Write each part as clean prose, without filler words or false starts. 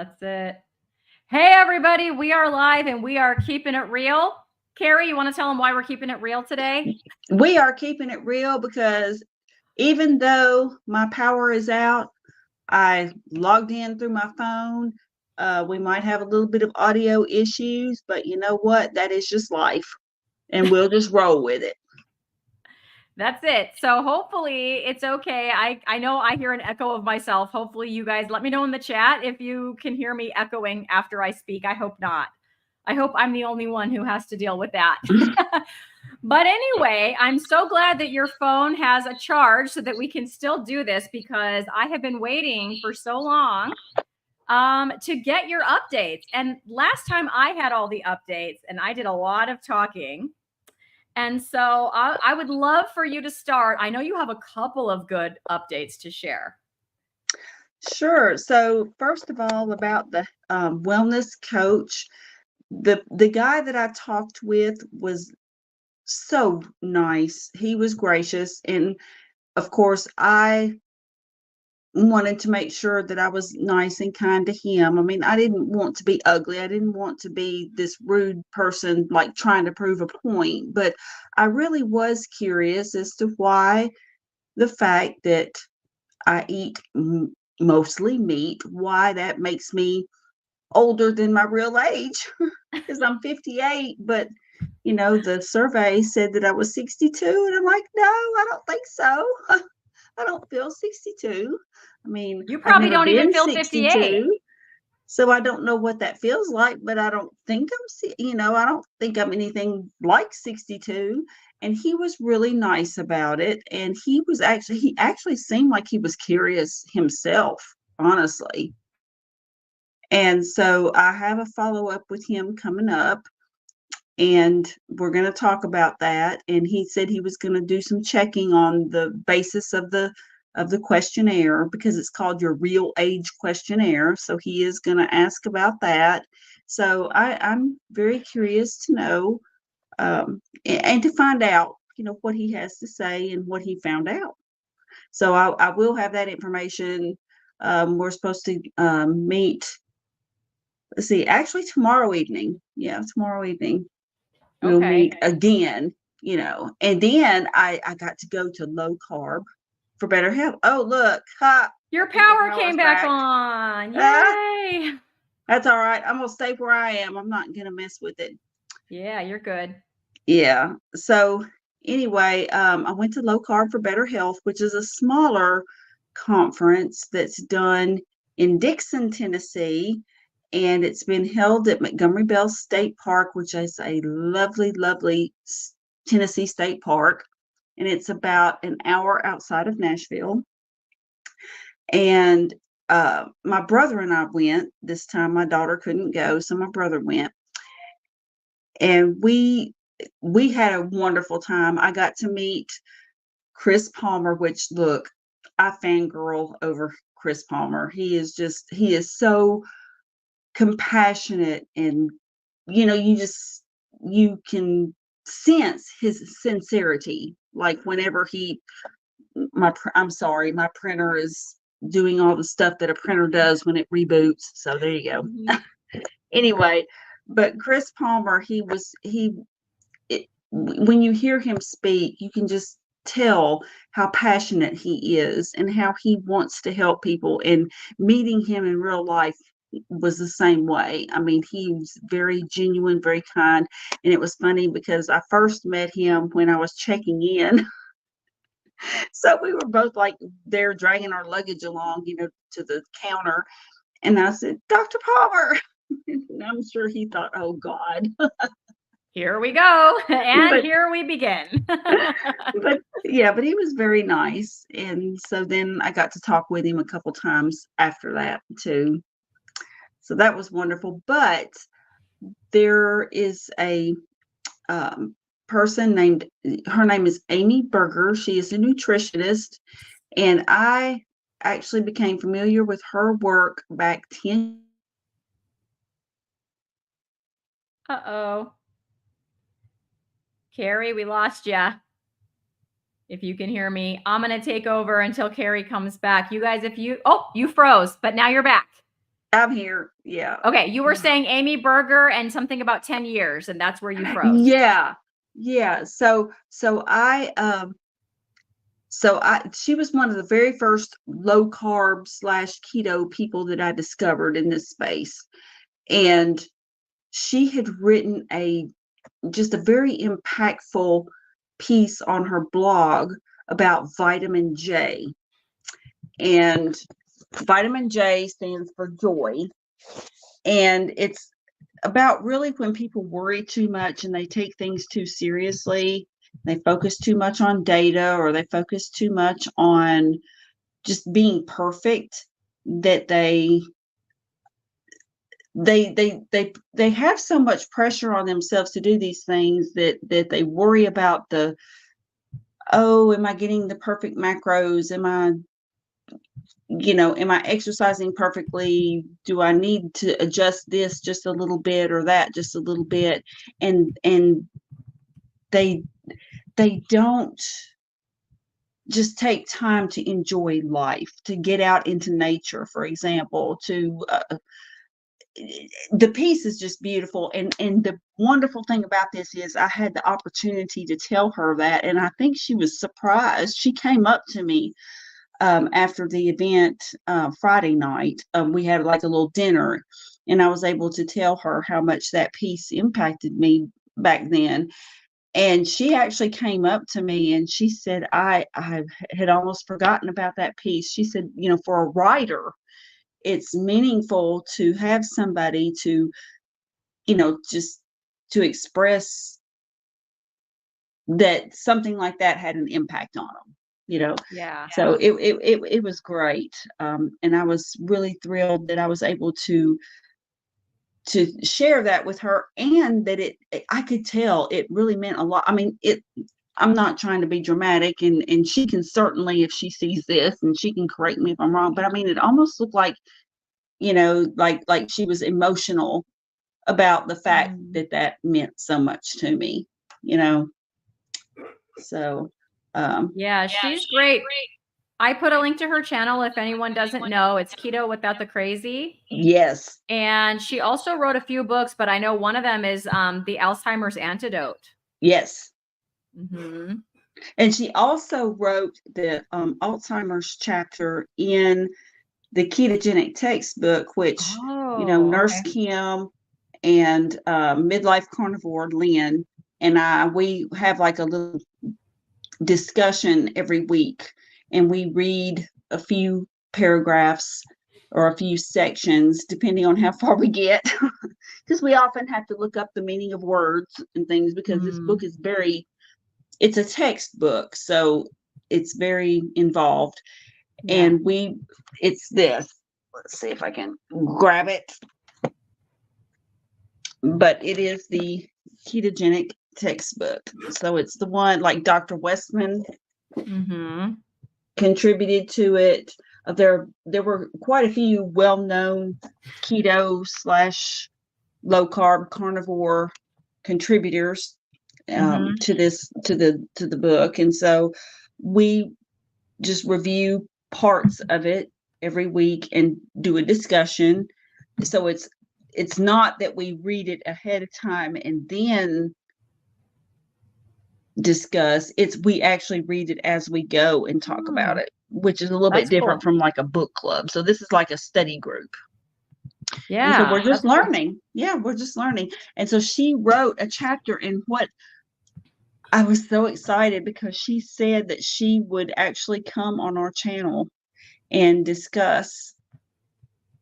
That's it. Hey, everybody, we are live and we are keeping it real. Carrie, you want to tell them why we're keeping it real today? We are keeping it real because even though my power is out, I logged in through my phone. We might have a little bit of audio issues, but you know what? That is just life, and we'll just roll with it. That's it. So hopefully it's okay. I know I hear an echo of myself. Hopefully you guys let me know in the chat if you can hear me echoing after I speak. I hope not. I hope I'm the only one who has to deal with that. But anyway, I'm so glad that your phone has a charge so that we can still do this, because I have been waiting for so long to get your updates. And last time I had all the updates and I did a lot of talking. And so I would love for you to start. I know you have a couple of good updates to share. Sure. So first of all, about the wellness coach, the guy that I talked with was so nice. He was gracious, and of course, I wanted to make sure that I was nice and kind to him. I mean, I didn't want to be ugly. I didn't want to be this rude person like trying to prove a point, but I really was curious as to why the fact that I eat mostly meat, why that makes me older than my real age, because I'm 58, but the survey said that I was 62, and I'm like, no, I don't think so. I don't feel 62. I mean, You I've probably never don't even been feel 58. 62, so I don't know what that feels like, but I don't think I don't think I'm anything like 62. And he was really nice about it. And he actually seemed like he was curious himself, honestly. And so I have a follow up with him coming up, and we're going to talk about that. And he said he was going to do some checking on the basis of the questionnaire, because it's called your real age questionnaire. So he is going to ask about that. So I'm very curious to know, and to find out what he has to say and what he found out. So I will have that information. We're supposed to meet, let's see, actually tomorrow evening. Yeah, tomorrow evening we'll Okay. meet again, and then I got to go to low carb for better health. Oh, look, ha, I Your think my power came power's back back. on. Ah, Yay. that's all right. I'm going to stay where I am. I'm not going to mess with it. Yeah, you're good. Yeah. So anyway, I went to Low Carb for Better Health, which is a smaller conference that's done in Dixon, Tennessee, and it's been held at Montgomery Bell State Park, which is a lovely, lovely Tennessee state park, and it's about an hour outside of Nashville. And my brother and I went this time. My daughter couldn't go, so my brother went, and we had a wonderful time. I got to meet Chris Palmer, which, look, I fangirl over Chris Palmer. He is so compassionate, and you can sense his sincerity. Like whenever I'm sorry, my printer is doing all the stuff that a printer does when it reboots. So there you Mm-hmm. go. Anyway, but Chris Palmer, when you hear him speak, you can just tell how passionate he is and how he wants to help people. And meeting him in real life was the same way. I mean, he was very genuine, very kind. And it was funny because I first met him when I was checking in. So we were both like there dragging our luggage along, to the counter. And I said, Dr. Palmer. And I'm sure he thought, oh God. Here we go. And But here we begin. but yeah, but he was very nice. And so then I got to talk with him a couple times after that too. So that was wonderful. But there is a um, person named, her name is Amy Berger. She is a nutritionist, and I actually became familiar with her work back 10 Uh-oh. Carrie, we lost ya. If you can hear me, I'm going to take over until Carrie comes back. You guys, you froze, but now you're back. I'm here. Yeah. Okay, you were saying Amy Berger and something about 10 years, and that's where you froze. Yeah. Yeah. She was one of the very first low carb / keto people that I discovered in this space. And she had written just a very impactful piece on her blog about vitamin J. And vitamin J stands for joy. And it's about really when people worry too much and they take things too seriously, they focus too much on data, or they focus too much on just being perfect, that they have so much pressure on themselves to do these things that they worry about am I getting the perfect macros? Am I exercising perfectly? Do I need to adjust this just a little bit or that just a little bit? And they don't just take time to enjoy life, to get out into nature, for example. The piece is just beautiful. And the wonderful thing about this is I had the opportunity to tell her that, and I think she was surprised. She came up to me after the event Friday night. We had like a little dinner, and I was able to tell her how much that piece impacted me back then. And she actually came up to me and she said, I had almost forgotten about that piece. She said, for a writer, it's meaningful to have somebody to, just to express that something like that had an impact on them. Yeah. So it was great. And I was really thrilled that I was able to share that with her, and that I could tell it really meant a lot. I mean, I'm not trying to be dramatic, and she can certainly, if she sees this, and she can correct me if I'm wrong, but I mean, it almost looked like, like she was emotional about the fact that meant so much to me, so Yeah, she's great. I put a link to her channel if anyone doesn't know. It's Keto Without the Crazy. yes. And she also wrote a few books, but I know one of them is The Alzheimer's Antidote. Yes. Mm-hmm. And she also wrote the Alzheimer's chapter in the ketogenic textbook, which, Nurse Kim and Midlife Carnivore Lynn and we have like a little discussion every week, and we read a few paragraphs or a few sections, depending on how far we get, because we often have to look up the meaning of words and things, because this book is it's a textbook, so it's very involved. Yeah. And it's this. Let's see if I can grab it. But it is the ketogenic textbook. So it's the one like Dr. Westman contributed to it. There were quite a few well-known keto / low carb carnivore contributors to the book. And so we just review parts of it every week and do a discussion. So it's not that we read it ahead of time and then discuss. We actually read it as we go and talk about it, which is a little bit different from like a book club. So this is like a study group. Yeah. And so we're just learning. Cool. Yeah, we're just learning. And so she wrote a chapter in what I was so excited, because she said that she would actually come on our channel and discuss,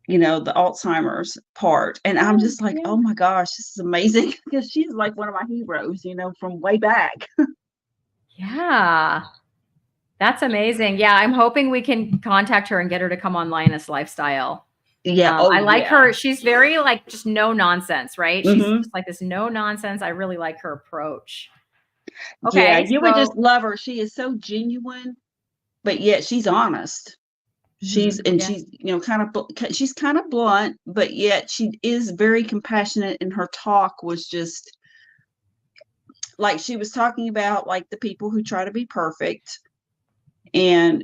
the Alzheimer's part. And I'm just like, oh my gosh, this is amazing, because she's like one of my heroes, from way back. Yeah. That's amazing. Yeah, I'm hoping we can contact her and get her to come on Lioness Lifestyle. Yeah. I like her. She's very like just no nonsense, right? She's just like this no nonsense. I really like her approach. Okay. Yeah, you would just love her. She is so genuine, but yet she's honest. She's she's kind of blunt, but yet she is very compassionate, and her talk was just like she was talking about like the people who try to be perfect, And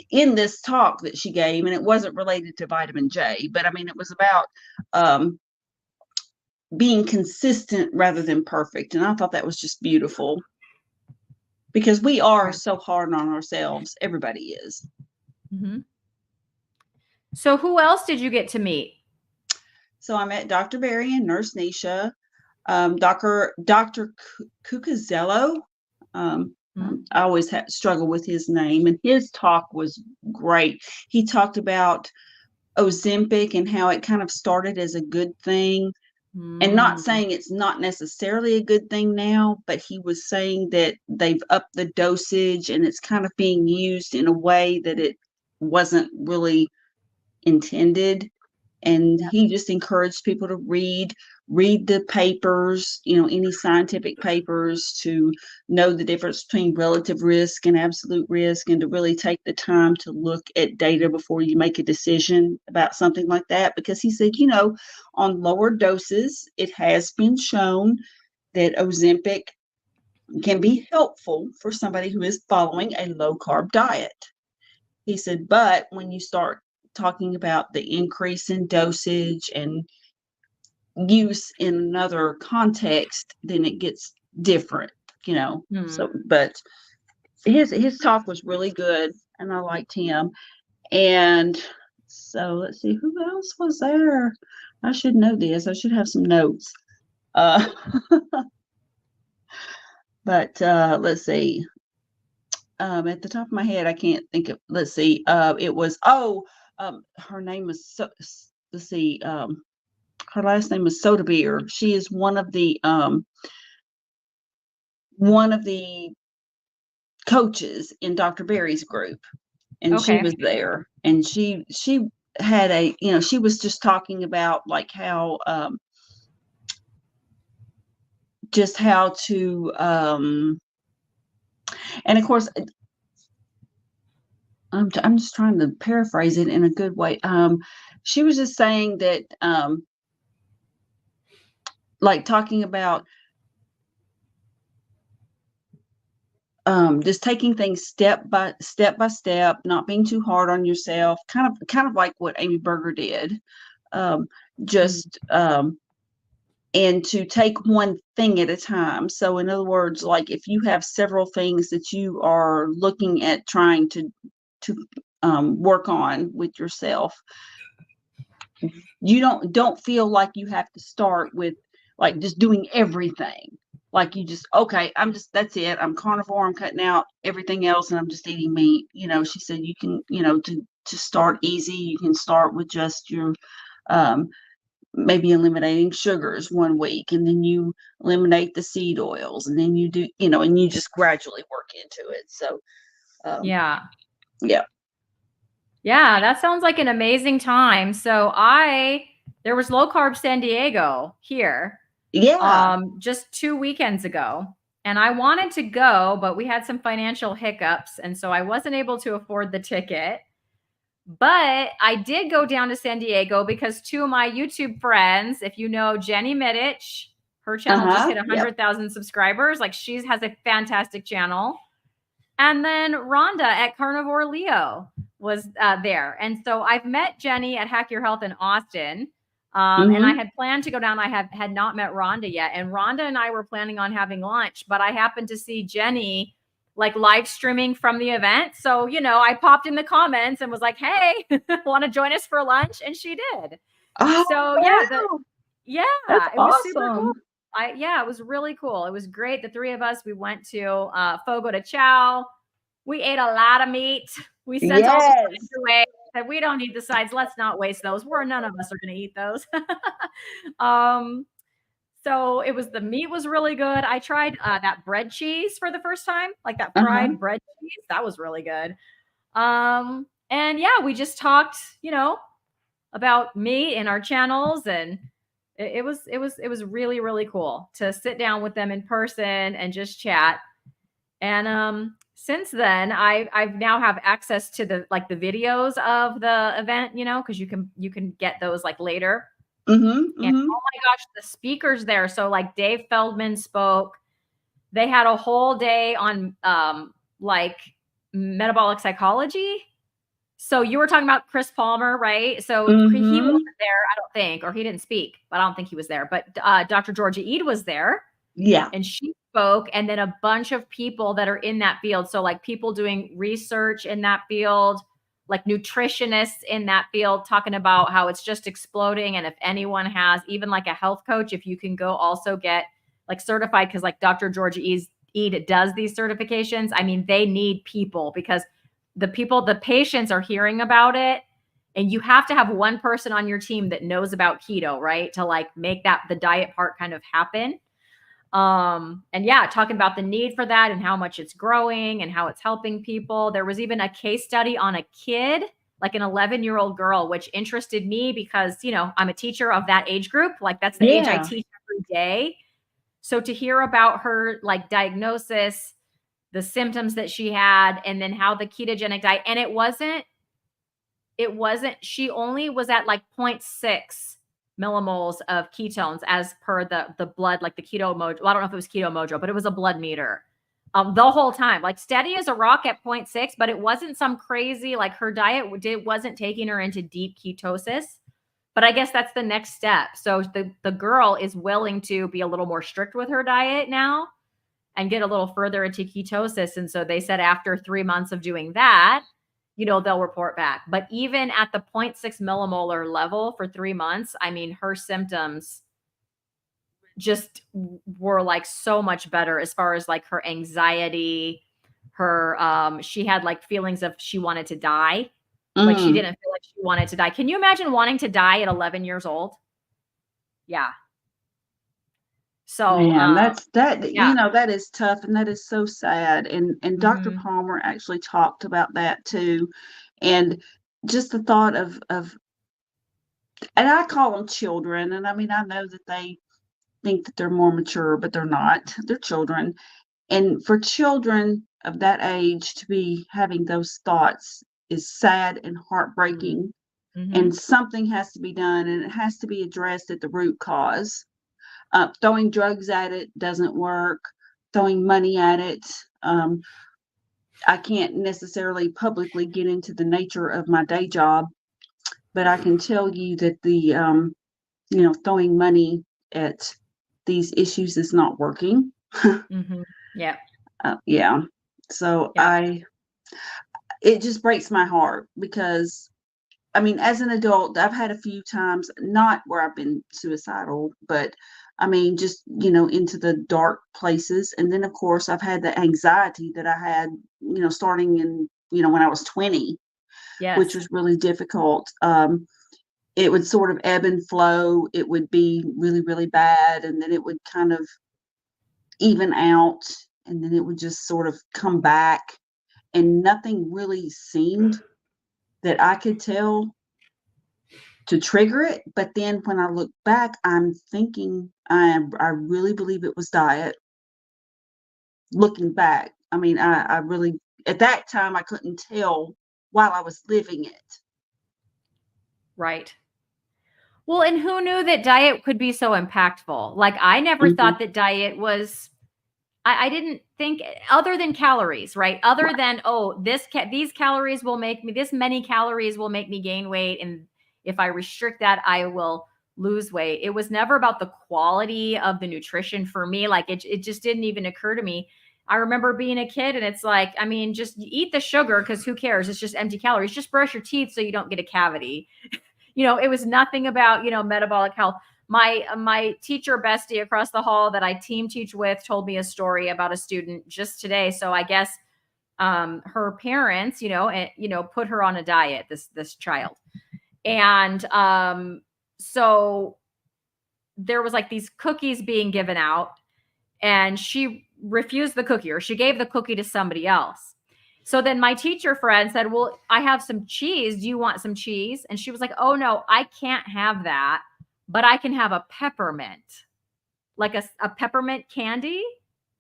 in this talk that she gave, and it wasn't related to vitamin J, but I mean, it was about being consistent rather than perfect. And I thought that was just beautiful, because we are so hard on ourselves. Everybody is. Mm-hmm. So who else did you get to meet? So I met Dr. Barry and Nurse Nisha, Dr. Cucazello. I always struggle with his name, and his talk was great. He talked about Ozempic and how it kind of started as a good thing, and not saying it's not necessarily a good thing now, but he was saying that they've upped the dosage and it's kind of being used in a way that it wasn't really intended. And he just encouraged people to read the papers, any scientific papers, to know the difference between relative risk and absolute risk, and to really take the time to look at data before you make a decision about something like that. Because he said, on lower doses, it has been shown that Ozempic can be helpful for somebody who is following a low carb diet. He said, but when you start talking about the increase in dosage and use in another context, then it gets different, So, but his talk was really good, and I liked him. And so let's see, who else was there? I should know this. I should have some notes. But let's see. At the top of my head, I can't think of. Let's see. It was her name was let's see. Her last name is Soda Beer. She is one of the coaches in Dr. Barry's group, and she was there, and she had she was just talking about like how just how to and of course I'm just trying to paraphrase it in a good way. She was just saying that like talking about just taking things step by step, not being too hard on yourself, kind of like what Amy Berger did. Just and to take one thing at a time. So in other words, like if you have several things that you are looking at trying to work on with yourself, you don't feel like you have to start with like just doing everything. Like you just, okay, that's it. I'm carnivore. I'm cutting out everything else and I'm just eating meat. She said you can, to start easy, you can start with just your, maybe eliminating sugars one week, and then you eliminate the seed oils, and then you do, and you just gradually work into it. So, yeah. Yeah, that sounds like an amazing time. So there was Low Carb San Diego here. Yeah. Just 2 weekends ago. And I wanted to go, but we had some financial hiccups. And so I wasn't able to afford the ticket. But I did go down to San Diego because two of my YouTube friends, if you know Jenny Middich, her channel just hit 100,000 subscribers. Like she has a fantastic channel. And then Rhonda at Carnivore Leo was there. And so I've met Jenny at Hack Your Health in Austin. And I had planned to go down. I had not met Rhonda yet. And Rhonda and I were planning on having lunch, but I happened to see Jenny like live streaming from the event. So, I popped in the comments and was like, hey, want to join us for lunch? And she did. Oh, so wow. It was super cool. It was really cool. It was great. The three of us, we went to Fogo de Chao. We ate a lot of meat. We sent all the sides away. Said, we don't need the sides. Let's not waste those. None of us are going to eat those. So the meat was really good. I tried that bread cheese for the first time, like that fried bread cheese. That was really good. And we just talked, about me and our channels, and it was really, really cool to sit down with them in person and just chat. And since then, I've now have access to the videos of the event, because you can get those like later. And oh my gosh, the speakers there. So like Dave Feldman spoke. They had a whole day on like metabolic psychology. So you were talking about Chris Palmer, right? So he Mm-hmm. wasn't there, I don't think, or he didn't speak, but I don't think he was there. But Dr. Georgia Ede was there, Yeah. and she spoke, and then a bunch of people that are in that field. So like people doing research in that field, like nutritionists in that field, talking about how it's just exploding. And if anyone has even like a health coach, if you can go also get like certified, because like Dr. Georgia Ede does these certifications. I mean, they need people because the patients are hearing about it, and you have to have one person on your team that knows about keto, right? To like make that the diet part kind of happen. And yeah, talking about the need for that and how much it's growing and how it's helping people. There was even a case study on a kid, like an 11-year-old girl, which interested me because, I'm a teacher of that age group. Like that's the age I Yeah. teach every day. So to hear about her like diagnosis, the symptoms that she had, and then how the ketogenic diet, and she only was at like 0.6 millimoles of ketones as per the blood, like the keto mojo. Well, I don't know if it was keto mojo, but it was a blood meter. The whole time, like steady as a rock at 0.6, but it wasn't some crazy, like her diet wasn't taking her into deep ketosis. But I guess that's the next step. So the girl is willing to be a little more strict with her diet now and get a little further into ketosis. And so they said after 3 months of doing that, they'll report back. But even at the 0.6 millimolar level for 3 months, I mean, her symptoms just were like so much better as far as like her anxiety, she had like feelings of she wanted to die. Like she Mm. didn't feel like she wanted to die. Can you imagine wanting to die at 11 years old? Yeah. So, Man, that yeah. that is tough and that is so sad. And Dr. Mm-hmm. Palmer actually talked about that too. And just the thought of and I call them children, and I mean I know that they think that they're more mature, but they're not. They're children. And for children of that age to be having those thoughts is sad and heartbreaking. Mm-hmm. And something has to be done, and it has to be addressed at the root cause. Throwing drugs at it doesn't work. Throwing money at it. I can't necessarily publicly get into the nature of my day job, but I can tell you that throwing money at these issues is not working. Mm-hmm. Yeah. Yeah. So Yeah. it just breaks my heart because I mean, as an adult, I've had a few times, not where I've been suicidal, but I mean, just, into the dark places. And then, of course, I've had the anxiety that I had, starting in, when I was 20, which Yes. was really difficult. It would sort of ebb and flow. It would be really, really bad. And then it would kind of even out. And then it would just sort of come back. And nothing really seemed that I could tell to trigger it. But then when I look back, I'm thinking I really believe it was diet. Looking back, I mean, I really at that time I couldn't tell while I was living it. Right. Well, and who knew that diet could be so impactful? Like, I never Hmm. thought that diet was, I didn't think other than calories, right? Other Right. than, oh, these calories will make me, this many calories will make me gain weight. And if I restrict that, I will lose weight. It was never about the quality of the nutrition for me. Like, it just didn't even occur to me. I remember being a kid and it's like, I mean, just eat the sugar because who cares? It's just empty calories. Just brush your teeth so you don't get a cavity. It was nothing about, metabolic health. My teacher bestie across the hall that I team teach with told me a story about a student just today. So I guess her parents, put her on a diet, this child. And so there was like these cookies being given out, and she refused the cookie, or she gave the cookie to somebody else. So then my teacher friend said, well, I have some cheese. Do you want some cheese? And she was like, oh, no, I can't have that, but I can have a peppermint, like a peppermint candy.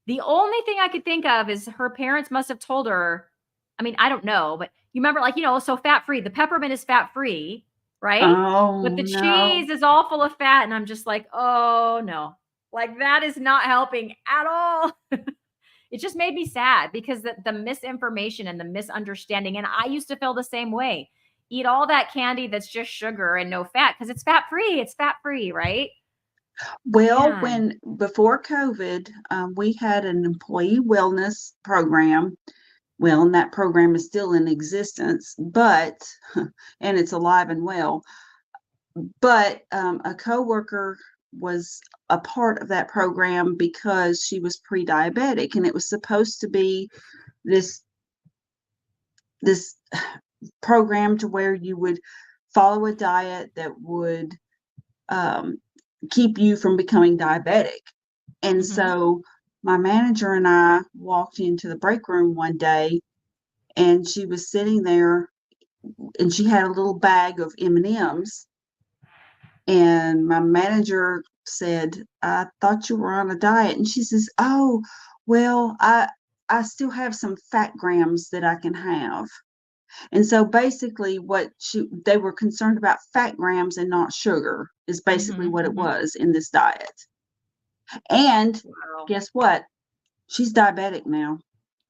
The only thing I could think of is her parents must have told her. I mean, I don't know, but you remember, like, so fat free. The peppermint is fat free, right? But Oh the no. cheese is all full of fat. And I'm just like, oh, no, like that is not helping at all. it just made me sad because the misinformation and the misunderstanding. And I used to feel the same way. Eat all that candy that's just sugar and no fat because it's fat free. It's fat free, right? Well, Man. before COVID, we had an employee wellness program. Well, and that program is still in existence, but and it's alive and well. But a coworker was a part of that program because she was pre-diabetic, and it was supposed to be this this program to where you would follow a diet that would um, keep you from becoming diabetic. And so my manager and I walked into the break room one day, and she was sitting there, and she had a little bag of M&Ms. And my manager said, "I thought you were on a diet." And she says, "Oh, well, I still have some fat grams that I can have." And so basically they were concerned about fat grams and not sugar is basically what it was in this diet. And Wow. guess what? She's diabetic now.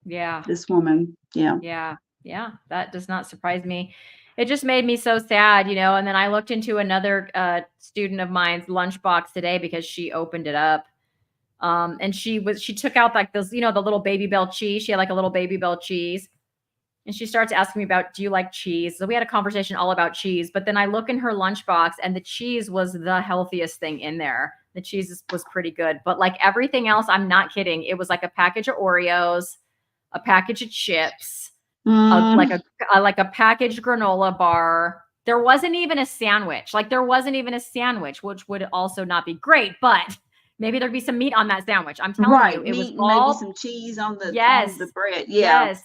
Yeah. This woman. Yeah. Yeah. Yeah. That does not surprise me. It just made me so sad, and then I looked into another student of mine's lunchbox today because she opened it up. And she took out like those, the little Baby Bell cheese. She had like a little Baby Bell cheese. And she starts asking me about, do you like cheese? So we had a conversation all about cheese, but then I look in her lunchbox and the cheese was the healthiest thing in there. The cheese was pretty good, but like everything else, I'm not kidding. It was like a package of Oreos, a package of chips, like a packaged granola bar. There wasn't even a sandwich. Which would also not be great, but maybe there'd be some meat on that sandwich. I'm telling you, it was all maybe some cheese on yes, the bread. Yeah. yes.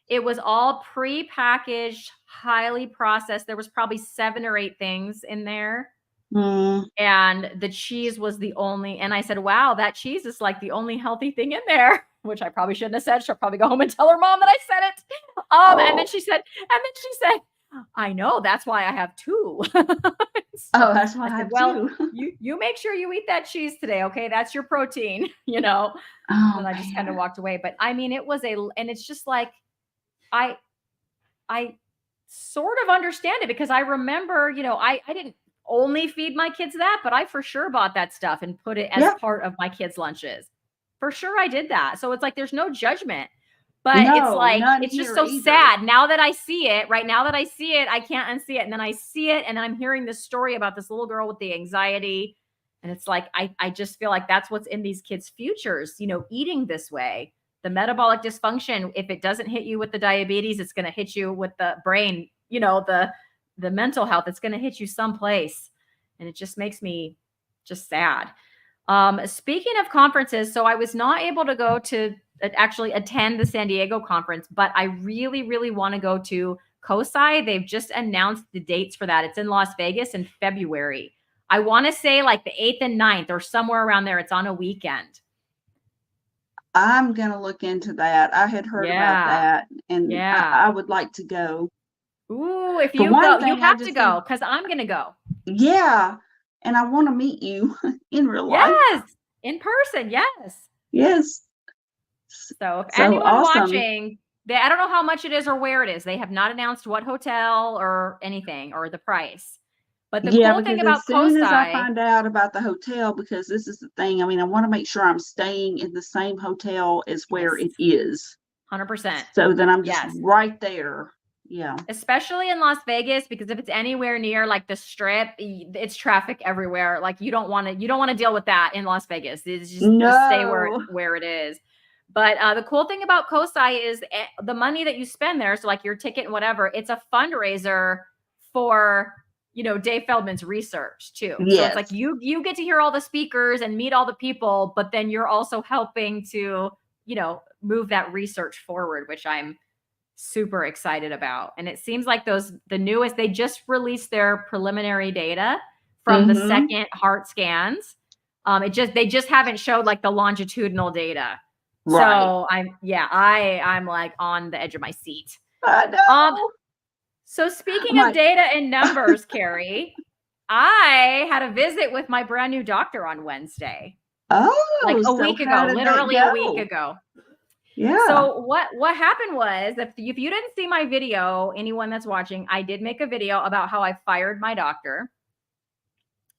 It was all pre-packaged, highly processed. There was probably 7 or 8 things in there. And the cheese was the only, and I said, wow, that cheese is like the only healthy thing in there, which I probably shouldn't have said. She'll probably go home and tell her mom that I said it. And then she said, I know, that's why I have 2. So that's why I have 2. you make sure you eat that cheese today. Okay. That's your protein, And I just kind of walked away. But I mean, and it's just like, I sort of understand it because I remember, I didn't only feed my kids that, but I for sure bought that stuff and put it as part of my kids' lunches. For sure I did that. So it's like there's no judgment. But it's like it's just so sad. Now that I see it, I can't unsee it. And then I see it, and then I'm hearing this story about this little girl with the anxiety. And it's like I just feel like that's what's in these kids' futures, eating this way. The metabolic dysfunction, if it doesn't hit you with the diabetes, it's going to hit you with the brain, the mental health. It's going to hit you someplace. And it just makes me just sad. Speaking of conferences, so I was not able to go to actually attend the San Diego conference, but I really, really want to go to COSI. They've just announced the dates for that. It's in Las Vegas in February. I want to say like the 8th and 9th or somewhere around there. It's on a weekend. I'm going to look into that. I had heard about that, and I would like to go. Ooh, if you go, you have to go because I'm going to go. Yeah. And I want to meet you in real life. Yes. In person. Yes. Yes. So if anyone watching, I don't know how much it is or where it is. They have not announced what hotel or anything or the price. But the cool thing about COSI, as soon as I find out about the hotel, because this is the thing, I mean, I want to make sure I'm staying in the same hotel as where it is. 100%. So then I'm just right there. Yeah. Especially in Las Vegas, because if it's anywhere near like the Strip, it's traffic everywhere. Like you don't want to deal with that in Las Vegas. It's just stay where it is. But the cool thing about COSI is the money that you spend there. So like your ticket and whatever, it's a fundraiser for, Dave Feldman's research too. Yes. So it's like you get to hear all the speakers and meet all the people, but then you're also helping to, move that research forward, which I'm super excited about. And it seems like the newest, they just released their preliminary data from the second heart scans. They just haven't showed like the longitudinal data. Right. So I'm like on the edge of my seat. I know. So speaking of data and numbers, Carrie, I had a visit with my brand new doctor on Wednesday. Oh, like a week ago, literally a week ago. Yeah. So what happened was, if you didn't see my video, anyone that's watching, I did make a video about how I fired my doctor.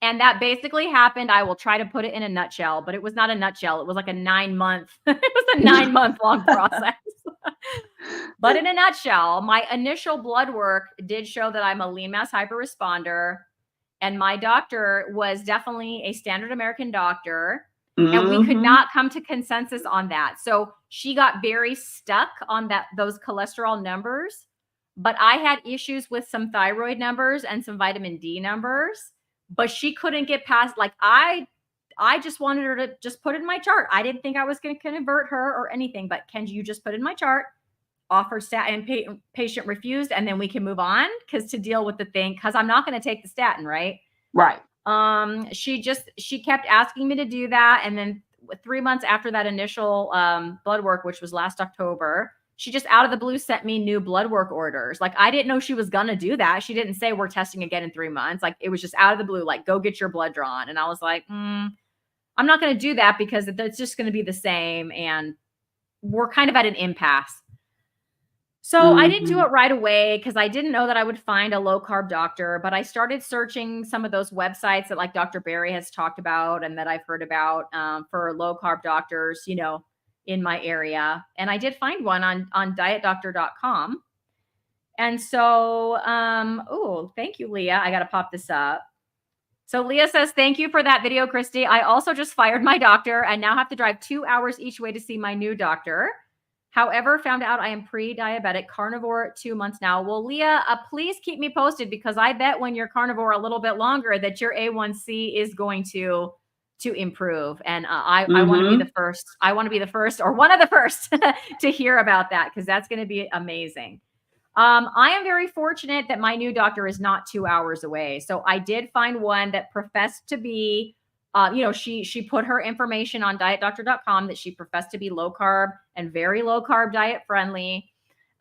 And that basically happened. I will try to put it in a nutshell, but it was not a nutshell. It was like a 9-month, it was a 9-month long process. But in a nutshell, my initial blood work did show that I'm a lean mass hyperresponder. And my doctor was definitely a standard American doctor. And we could Mm-hmm. not come to consensus on that. So she got very stuck on those cholesterol numbers. But I had issues with some thyroid numbers and some vitamin D numbers. But she couldn't get past, like, I just wanted her to just put it in my chart. I didn't think I was going to convert her or anything, but can you just put in my chart? Offered statin, patient refused, and then we can move on, because to deal with the thing, because I'm not going to take the statin, right? Right. She kept asking me to do that, and then 3 months after that initial blood work, which was last October, she just out of the blue sent me new blood work orders. Like, I didn't know she was gonna do that. She didn't say we're testing again in 3 months. Like, it was just out of the blue, like, go get your blood drawn. And I was like, I'm not gonna do that, because it's just gonna be the same, and we're kind of at an impasse. So I didn't do it right away, because I didn't know that I would find a low carb doctor, but I started searching some of those websites that, like, Dr. Barry has talked about and that I've heard about for low carb doctors, in my area. And I did find one on dietdoctor.com. And so, oh, thank you, Leah. I got to pop this up. So Leah says, thank you for that video, Cristie. I also just fired my doctor and now have to drive 2 hours each way to see my new doctor. However, found out I am pre-diabetic, carnivore 2 months now. Well, Leah, please keep me posted, because I bet when you're carnivore a little bit longer that your A1C is going to improve. And I want to be the first. I want to be the first, or one of the first, to hear about that, because that's going to be amazing. I am very fortunate that my new doctor is not 2 hours away. So I did find one that professed to be, she put her information on dietdoctor.com that she professed to be low carb and very low carb diet friendly.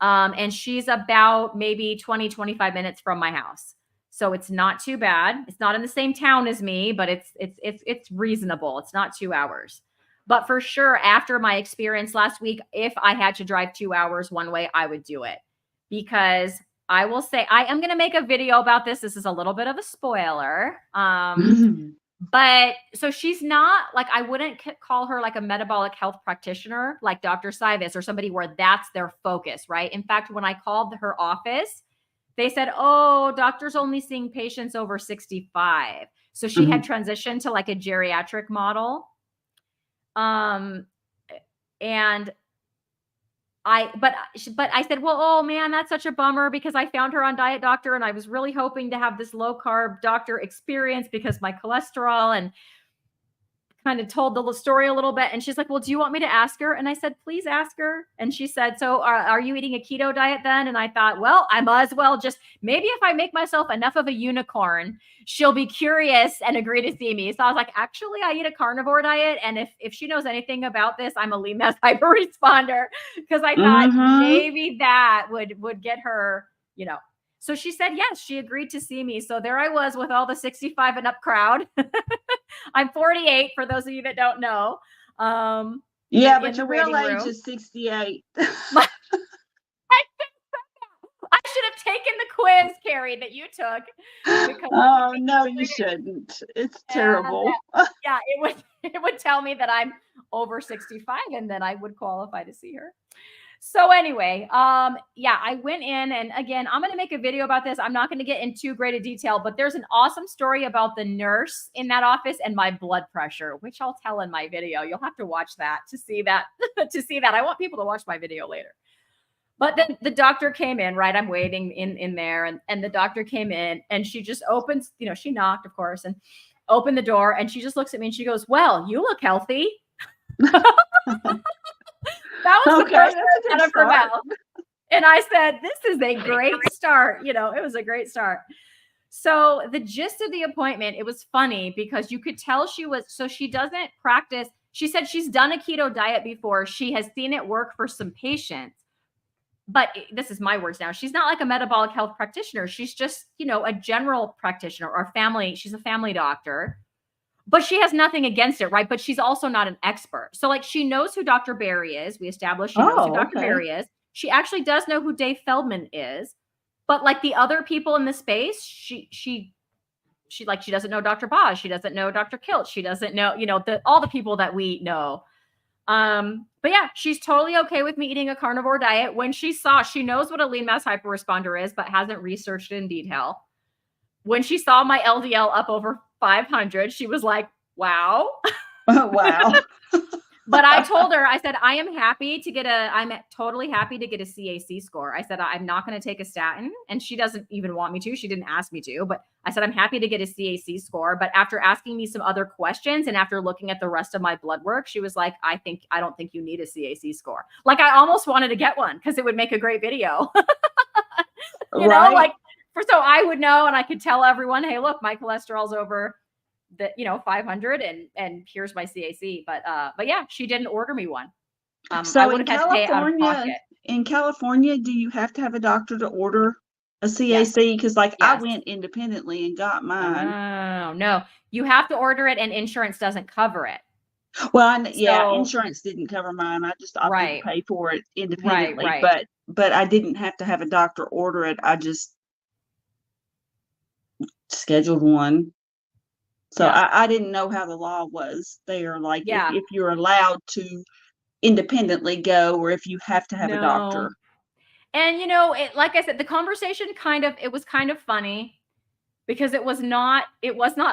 And she's about maybe 20-25 minutes from my house. So it's not too bad. It's not in the same town as me, but it's reasonable. It's not 2 hours. But for sure, after my experience last week, if I had to drive 2 hours one way, I would do it. Because I will say, I am going to make a video about this. This is a little bit of a spoiler. But so she's not, like, I wouldn't call her like a metabolic health practitioner like Dr. Sivis, or somebody where that's their focus, right? In fact, when I called her office, they said, oh, doctor's only seeing patients over 65. So she had transitioned to like a geriatric model. And but I said, well, oh man, that's such a bummer, because I found her on Diet Doctor and I was really hoping to have this low carb doctor experience because my cholesterol, and kind of told the story a little bit. And she's like, well, do you want me to ask her? And I said, please ask her. And she said, so are you eating a keto diet then? And I thought, well, I might as well just, maybe if I make myself enough of a unicorn, she'll be curious and agree to see me. So I was like, actually, I eat a carnivore diet. And if she knows anything about this, I'm a lean mass hyperresponder, because I thought maybe that would get her, So she said, yes, she agreed to see me. So there I was with all the 65 and up crowd. I'm 48, for those of you that don't know. Yeah, but your real age is 68. I should have taken the quiz, Carrie, that you took. Oh, no, you shouldn't. It's terrible. Yeah, it would tell me that I'm over 65, and then I would qualify to see her. So anyway, I went in, and again, I'm going to make a video about this. I'm not going to get in too great a detail, but there's an awesome story about the nurse in that office and my blood pressure, which I'll tell in my video. You'll have to watch that to see that, I want people to watch my video later. But then the doctor came in, right? I'm waiting in there, and the doctor came in, and she just opens, she knocked, of course, and opened the door, and she just looks at me and she goes, well, you look healthy. That was the first word out of her mouth. And I said, this is a great start. It was a great start. So the gist of the appointment, it was funny because you could tell she doesn't practice. She said she's done a keto diet before. She has seen it work for some patients. But this is my words now. She's not like a metabolic health practitioner. She's just, a general practitioner or she's a family doctor. but she has nothing against it, right? But she's also not an expert. So like she knows who Dr. Barry is. We established she knows who Oh, Dr. okay. Barry is. She actually does know who Dave Feldman is. But like the other people in the space, she doesn't know Dr. Boz. She doesn't know Dr. Kilt. She doesn't know, all the people that we know. But yeah, she's totally okay with me eating a carnivore diet. When she knows what a lean mass hyperresponder is, but hasn't researched it in detail. When she saw my LDL up over 500, she was like, wow. Wow. But I told her, I said, I'm totally happy to get a CAC score. I said, I'm not going to take a statin. And she doesn't even want me to. She didn't ask me to, but I said, I'm happy to get a CAC score. But after asking me some other questions and after looking at the rest of my blood work, she was like, I don't think you need a CAC score. Like I almost wanted to get one because it would make a great video. Right. So I would know and I could tell everyone, hey, look, my cholesterol's over 500 and here's my CAC. But yeah, she didn't order me one. I So would in have had to pay out of pocket. California, do you have to have a doctor to order a CAC? Because I Yes. went independently and got mine. Oh, no. You have to order it and insurance doesn't cover it. Well, insurance didn't cover mine. I just opted Right. to pay for it independently. Right. But I didn't have to have a doctor order it. I just scheduled one. So Yeah. I didn't know how the law was there. Like Yeah. if you're allowed to independently go or if you have to have a doctor. And like I said, the conversation it was kind of funny because it was not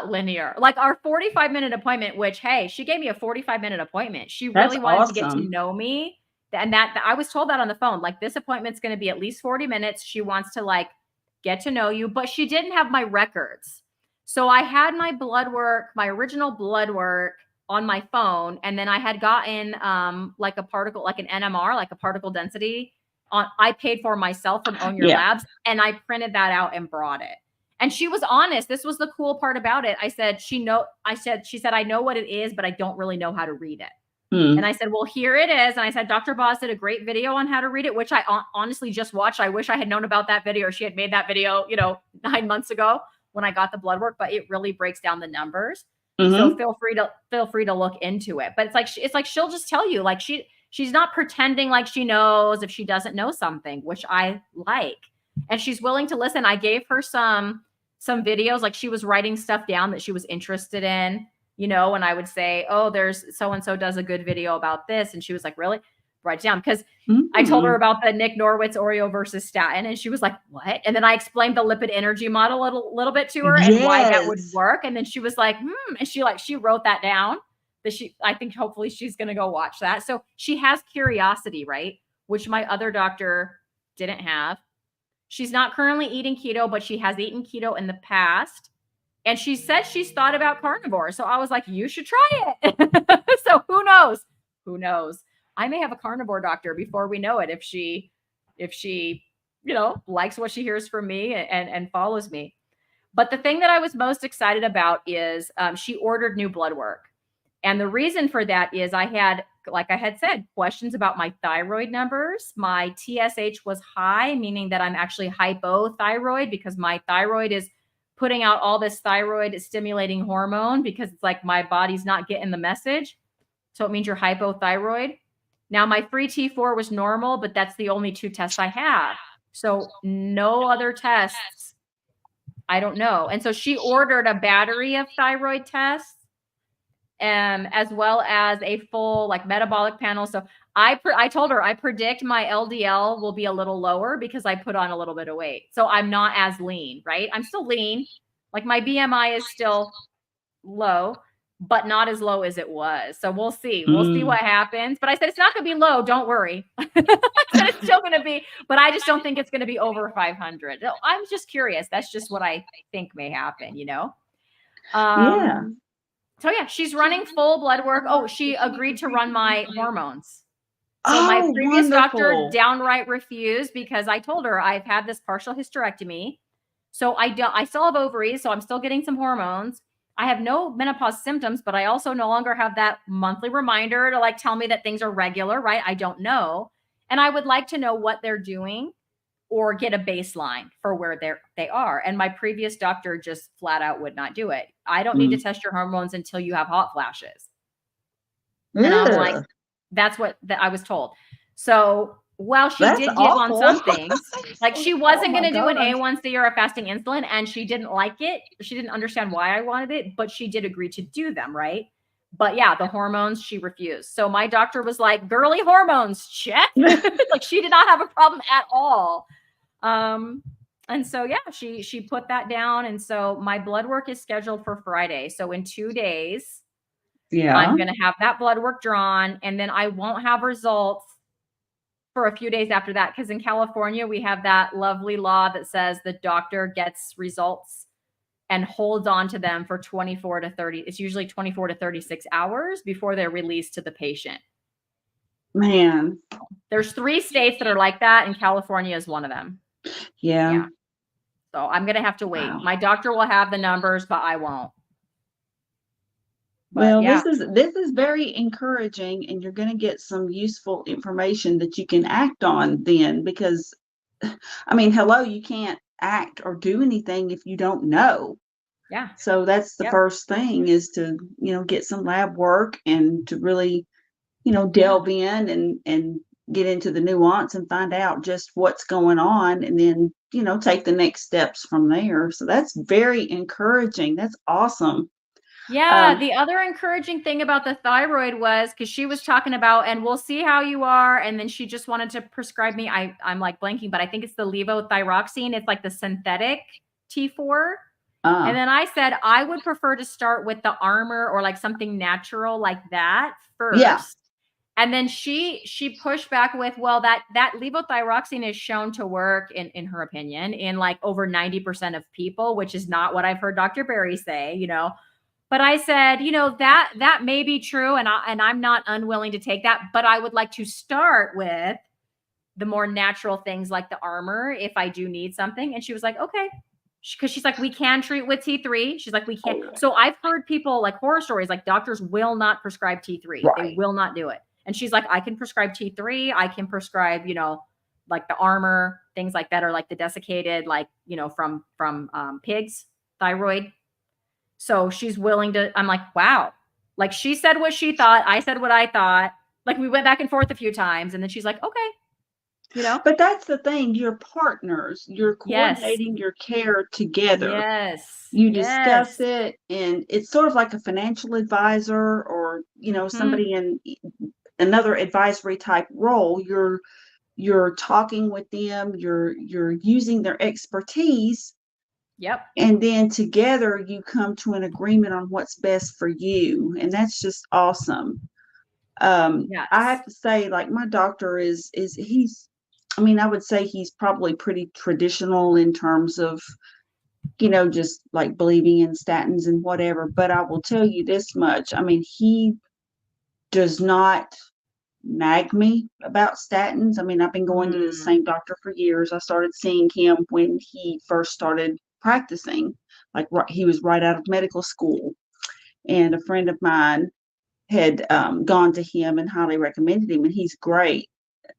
linear. Like our 45-minute appointment, which, hey, she gave me a 45-minute appointment. She really wanted to get to know me. And that I was told that on the phone, like this appointment's going to be at least 40 minutes. She wants to like get to know you, but she didn't have my records. So I had my original blood work on my phone. And then I had gotten like a particle, like an NMR, like a particle density I paid for myself from Own Your Labs. And I printed that out and brought it. And she was honest. This was the cool part about it. I said, she said, I know what it is, but I don't really know how to read it. And I said, well, here it is. And I said, Dr. Boz did a great video on how to read it, which I honestly just watched. I wish I had known about that video or she had made that video, 9 months ago when I got the blood work, but it really breaks down the numbers. So feel free to look into it. But it's like she'll just tell you, like she's not pretending like she knows if she doesn't know something, which I like. And she's willing to listen. I gave her some videos, like she was writing stuff down that she was interested in, and I would say, oh, there's so-and-so does a good video about this. And she was like, really? Write it down. Because I told her about the Nick Norwitz Oreo versus statin. And she was like, what? And then I explained the lipid energy model a little bit to her and why that would work. And then she was like, and she wrote that down. I think hopefully she's going to go watch that. So she has curiosity, right? Which my other doctor didn't have. She's not currently eating keto, but she has eaten keto in the past. And she said she's thought about carnivore. So I was like, you should try it. So who knows? I may have a carnivore doctor before we know it. If she, likes what she hears from me and follows me. But the thing that I was most excited about is she ordered new blood work. And the reason for that is I had, like I had said, questions about my thyroid numbers. My TSH was high, meaning that I'm actually hypothyroid because my thyroid is putting out all this thyroid stimulating hormone because it's like my body's not getting the message. So it means you're hypothyroid. Now my free T4 was normal, but that's the only 2 tests I have. So no other tests. I don't know. And so she ordered a battery of thyroid tests. As well as a full like metabolic panel. So I told her I predict my LDL will be a little lower because I put on a little bit of weight. So I'm not as lean, right? I'm still lean. Like my BMI is still low, but not as low as it was. So we'll see. We'll see what happens. But I said, it's not going to be low. Don't worry. I said it's still going to be, but I just don't think it's going to be over 500. I'm just curious. That's just what I think may happen, Yeah. So yeah, she's running full blood work. Oh, she agreed to run my hormones. So my previous doctor downright refused because I told her I've had this partial hysterectomy. So I still have ovaries, so I'm still getting some hormones. I have no menopause symptoms, but I also no longer have that monthly reminder to like tell me that things are regular, right? I don't know. And I would like to know what they're doing or get a baseline for where they are. And my previous doctor just flat out would not do it. I don't need to test your hormones until you have hot flashes. And I'm like, Ugh, that's what I was told. So while she that's did give on awful. some things, like she wasn't Oh going my to do an gosh. A1C or a fasting insulin, and she didn't like it. She didn't understand why I wanted it, but she did agree to do them, right? But yeah, the hormones, she refused. So my doctor was like, girly hormones, check. Like she did not have a problem at all. And so yeah, she put that down. And so my blood work is scheduled for Friday. So in 2 days, Yeah. I'm going to have that blood work drawn, and then I won't have results for a few days after that. Because in California, we have that lovely law that says the doctor gets results and holds on to them for 24 to 30. It's usually 24 to 36 hours before they're released to the patient. Man. There's 3 states that are like that, and California is one of them. Yeah. So I'm going to have to wait. Wow. My doctor will have the numbers, but I won't. But Well, yeah. this is very encouraging, and you're going to get some useful information that you can act on then, because I mean, hello, you can't act or do anything if you don't know. Yeah. So that's the Yep. first thing, is to, get some lab work and to really, delve in and get into the nuance and find out just what's going on, and then, take the next steps from there. So that's very encouraging. That's awesome. Yeah, the other encouraging thing about the thyroid was, because she was talking about, and we'll see how you are, and then she just wanted to prescribe me. I'm like blanking, but I think it's the levothyroxine. It's like the synthetic T4. And then I said I would prefer to start with the Armor or like something natural like that first. Yeah. And then she pushed back with, well, that levothyroxine is shown to work, in her opinion, in like over 90% of people, which is not what I've heard Dr. Berry say, But I said, that may be true, and I'm not unwilling to take that, but I would like to start with the more natural things like the Armor if I do need something. And she was like, okay. Because she's like, we can treat with T3. She's like, we can't. So I've heard people, like, horror stories, like doctors will not prescribe T3. Right. They will not do it. And she's like, I can prescribe T3. I can prescribe, like the Armor, things like that, or like the desiccated, like, from pigs, thyroid. So she's willing to, I'm like, wow. Like she said what she thought. I said what I thought. Like we went back and forth a few times, and then she's like, okay. But that's the thing, you're partners. You're coordinating your care together. Yes. You discuss it, and it's sort of like a financial advisor, or, somebody in another advisory type role. You're talking with them, you're using their expertise. Yep. And then together you come to an agreement on what's best for you. And that's just awesome. Yes. I have to say, like, my doctor I would say he's probably pretty traditional in terms of, just like believing in statins and whatever. But I will tell you this much. I mean, he does not nag me about statins. I mean, I've been going to the same doctor for years. I started seeing him when he first started practicing. Like, he was right out of medical school. And a friend of mine had gone to him and highly recommended him, and he's great.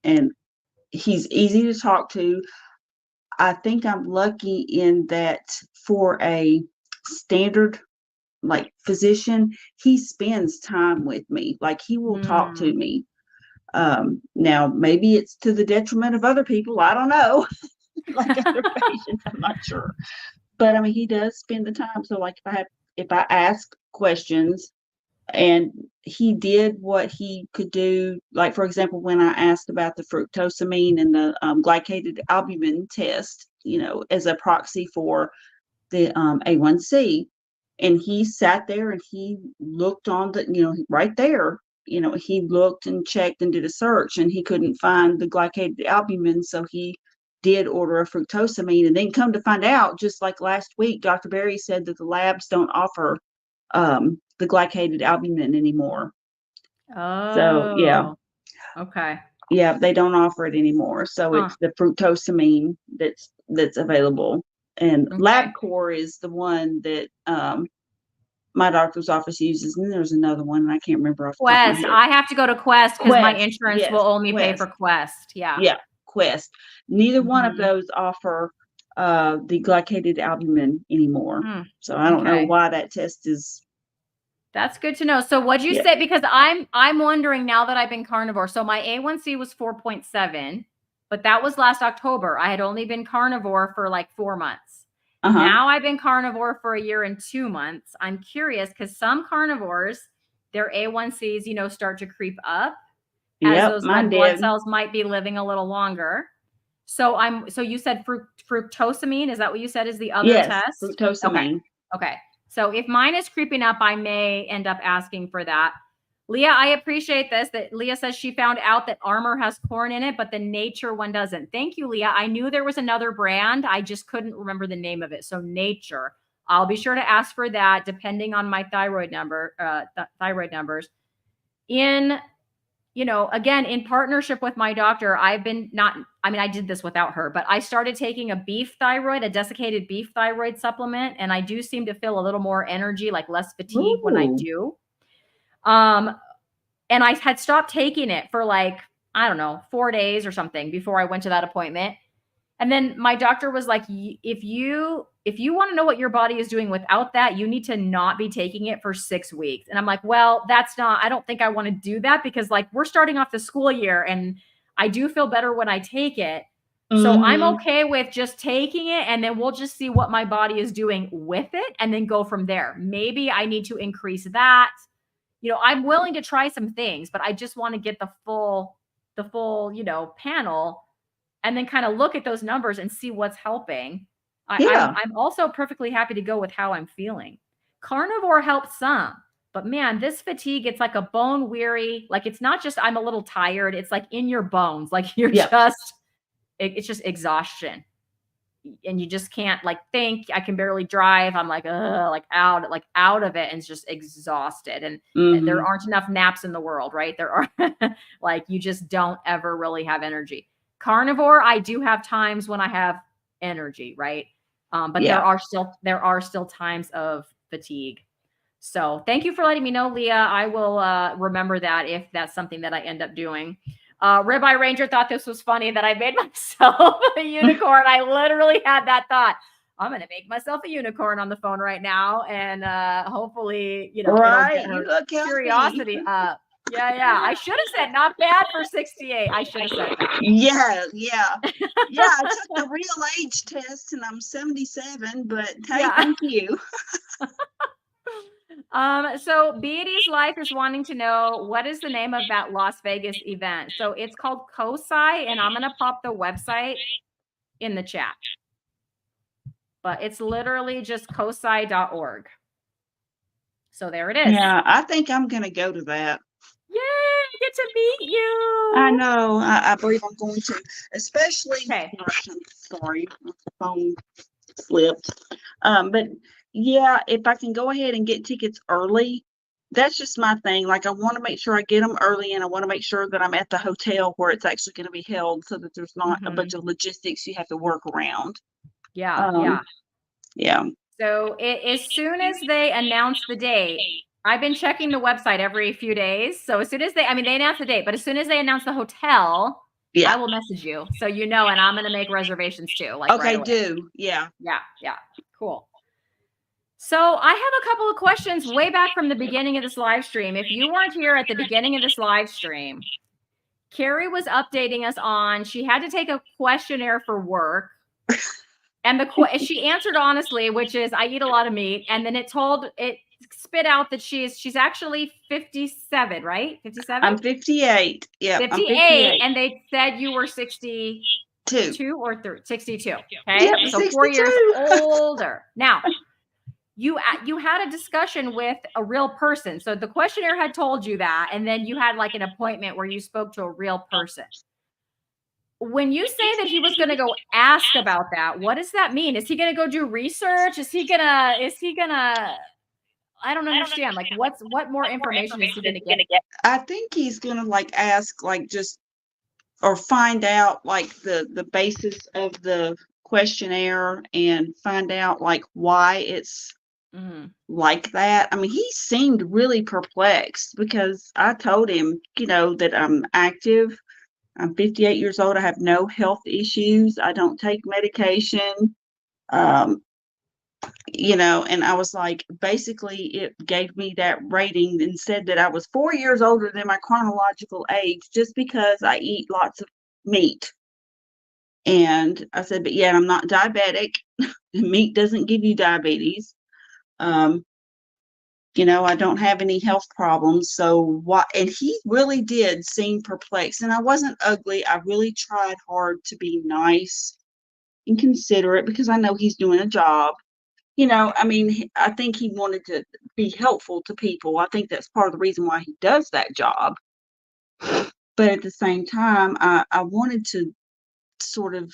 And he's easy to talk to. I think I'm lucky in that for a standard, like, physician, he spends time with me. Like, he will talk to me. Now maybe it's to the detriment of other people. I don't know. Like other patients, I'm not sure. But I mean, he does spend the time. So like if I ask questions, and he did what he could do. Like, for example, when I asked about the fructosamine and the glycated albumin test, as a proxy for the A1C, and he sat there and he looked on the, right there, he looked and checked and did a search, and he couldn't find the glycated albumin. So he did order a fructosamine, and then come to find out, just like last week, Dr. Berry said that the labs don't offer the glycated albumin anymore. Oh. So yeah. Okay. Yeah, they don't offer it anymore. So it's the fructosamine that's available. And LabCorp is the one that my doctor's office uses, and there's another one, and I can't remember off the top of my Quest. head. I have to go to Quest because my insurance will only pay for Quest. Yeah. Yeah. Quest. Neither one of Mhm. those offer the glycated albumin anymore. Mm, So I don't know okay. why that test is. That's good to know. So what'd you Yeah. say? Because I'm wondering now that I've been carnivore. So my A1C was 4.7, but that was last October. I had only been carnivore for like 4 months. Uh-huh. Now I've been carnivore for a year and 2 months. I'm curious because some carnivores, their A1Cs, start to creep up as Yep, those mine red blood did. cells might be living a little longer. So you said fructosamine, is that what you said is the other Yes, test? Okay. fructosamine. Okay. So if mine is creeping up, I may end up asking for that. Leah, I appreciate this. That Leah says she found out that Armor has corn in it, but the Nature one doesn't. Thank you, Leah. I knew there was another brand. I just couldn't remember the name of it. So Nature. I'll be sure to ask for that depending on my thyroid numbers. In again, in partnership with my doctor, I did this without her, but I started taking a desiccated beef thyroid supplement, and I do seem to feel a little more energy, like less fatigue when I Ooh. do. Um, and I had stopped taking it for like, I don't know, 4 days or something before I went to that appointment. And then my doctor was like, if you want to know what your body is doing without that, you need to not be taking it for 6 weeks. And I'm like, well, I don't think I want to do that because like we're starting off the school year and I do feel better when I take it. So I'm Mm-hmm. okay with just taking it and then we'll just see what my body is doing with it and then go from there. Maybe I need to increase that. I'm willing to try some things, but I just want to get the full, panel and then kind of look at those numbers and see what's helping. Yeah. I'm also perfectly happy to go with how I'm feeling. Carnivore helps some, but man, this fatigue, it's like a bone weary. Like it's not just I'm a little tired. It's like in your bones. Like Yep. it's just exhaustion. And you just can't like think. I can barely drive. I'm like, out of it and it's just exhausted. And there Mm-hmm. aren't enough naps in the world, right? There are like you just don't ever really have energy. Carnivore, I do have times when I have energy, right? But there Yeah. are still times of fatigue. So thank you for letting me know, Leah. I will remember that if that's something that I end up doing. Ribeye Ranger thought this was funny that I made myself a unicorn. I literally had that thought. I'm going to make myself a unicorn on the phone right now. And hopefully, it'll get Right. You her look healthy. curiosity up. Yeah, yeah. I should have said not bad for 68. I should have said that. Yeah, yeah. Yeah, I took the real age test and I'm 77, but hey, Yeah. thank you. So Beatty's Life is wanting to know what is the name of that Las Vegas event. So it's called COSI, and I'm gonna pop the website in the chat. But it's literally just cosi.org. So there it is. Yeah, I think I'm gonna go to that. Yay! I get to meet I you. know. I believe I'm going to, especially. Okay. I'm sorry, my phone slipped. But yeah, if I can go ahead and get tickets early, that's just my thing. Like I want to make sure I get them early, and I want to make sure that I'm at the hotel where it's actually going to be held, so that there's not a bunch of logistics you have to work around. Yeah, Um, yeah. yeah, So as soon as they announce the date, I've been checking the website every few days. So as soon as they announce the date, but as soon as they announce the hotel, I yeah. will message you so and I'm going to make reservations too, like right Okay, away. do yeah. Yeah, yeah, cool. So I have a couple of questions way back from the beginning of this live stream. If you weren't here at the beginning of this live stream, Carrie was updating us on she had to take a questionnaire for work. And she answered honestly, which is I eat a lot of meat. And then it spit out that she's actually 57, right? 57? I'm 58. Yeah, I'm 58. 58. And they said you were 62 or 62. Okay. Yep, So 4 years 62. older. Now, you had a discussion with a real person. So the questionnaire had told you that. And then you had like an appointment where you spoke to a real person. When you say that he was going to go ask about that, what does that mean? Is he going to go do research? Is he gonna, I don't understand. Like what more information is he going to get? I think he's gonna like ask like just or find out like the basis of the questionnaire and find out like why it's like that. I mean, he seemed really perplexed because I told him, that I'm active I'm 58 years old. I have no health issues. I don't take medication. Um, and I was like, basically, it gave me that rating and said that I was 4 years older than my chronological age just because I eat lots of meat. And I said, but yeah, I'm not diabetic. Meat doesn't give you diabetes. I don't have any health problems. So why? And he really did seem perplexed. And I wasn't ugly. I really tried hard to be nice and considerate because I know he's doing a job. I think he wanted to be helpful to people. I think that's part of the reason why he does that job. But at the same time, I wanted to sort of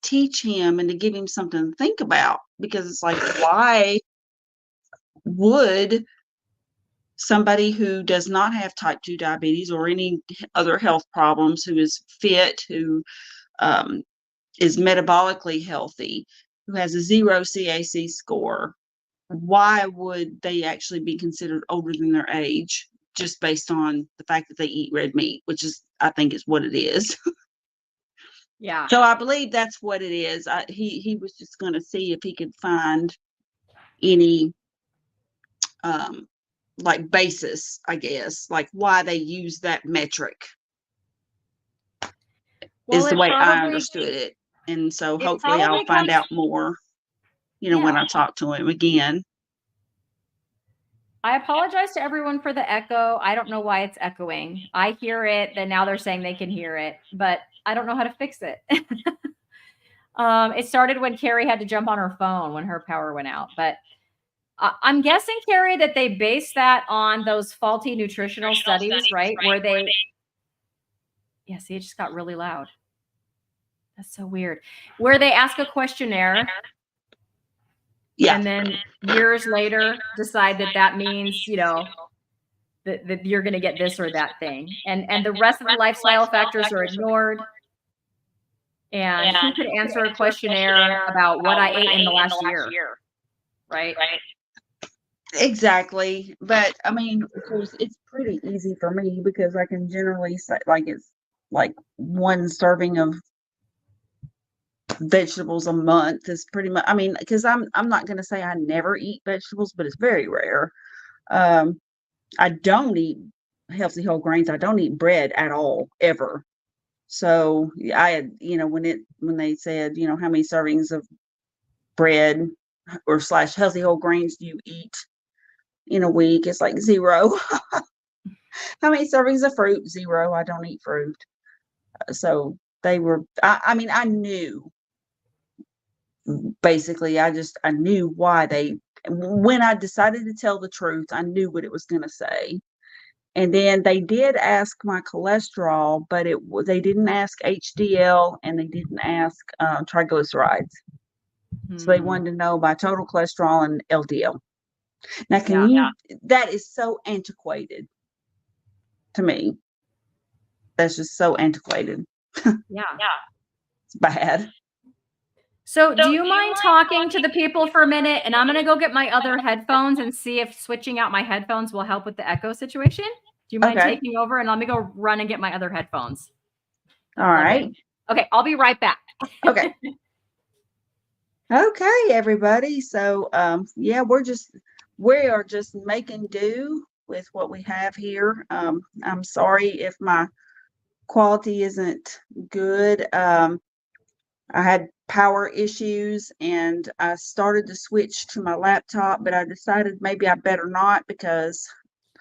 teach him and to give him something to think about because it's like, why would somebody who does not have type 2 diabetes or any other health problems, who is fit, who is metabolically healthy, who has a 0 CAC score, why would they actually be considered older than their age just based on the fact that they eat red meat, which is, I think, is what it is. Yeah. So I believe that's what it is. He was just going to see if he could find any like basis, I guess, like why they use that metric. Well, is the way I understood it. And so hopefully I'll find out more, when I talk to him again. I apologize to everyone for the echo. I don't know why it's echoing. I hear it, then now they're saying they can hear it, but I don't know how to fix it. It started when Carrie had to jump on her phone when her power went out. But I'm guessing, Carrie, that they base that on those faulty nutritional studies, right? Where they, yeah, see, it just got really loud. That's so weird. Where they ask a questionnaire. Yeah. And then years later decide that means, that you're going to get this or that thing. And the rest of the lifestyle factors are ignored. And who could answer a questionnaire about what I ate in the last year? Right? Exactly. But I mean, of course, it's pretty easy for me because I can generally say, like, it's like one serving of vegetables a month is pretty much, because I'm not going to say I never eat vegetables, but it's very rare. I don't eat healthy whole grains. I don't eat bread at all, ever. So I had, when they said, how many servings of bread or / healthy whole grains do you eat in a week? It's like 0. How many servings of fruit? 0. I don't eat fruit. So they were, I knew, basically, I knew why when I decided to tell the truth, I knew what it was going to say. And then they did ask my cholesterol, but they didn't ask HDL and they didn't ask triglycerides. So they wanted to know my total cholesterol and LDL. Now, that is so antiquated to me. That's just so antiquated. Yeah. It's bad. So do you mind talking to the people for a minute? And I'm going to go get my other headphones and see if switching out my headphones will help with the echo situation. Do you mind taking over? And let me go run and get my other headphones. All right. Okay. I'll be right back. Okay. Okay, everybody. So, yeah, we are just making do with what we have here. I'm sorry if my quality isn't good. I had power issues and I started to switch to my laptop, but I decided maybe I better not because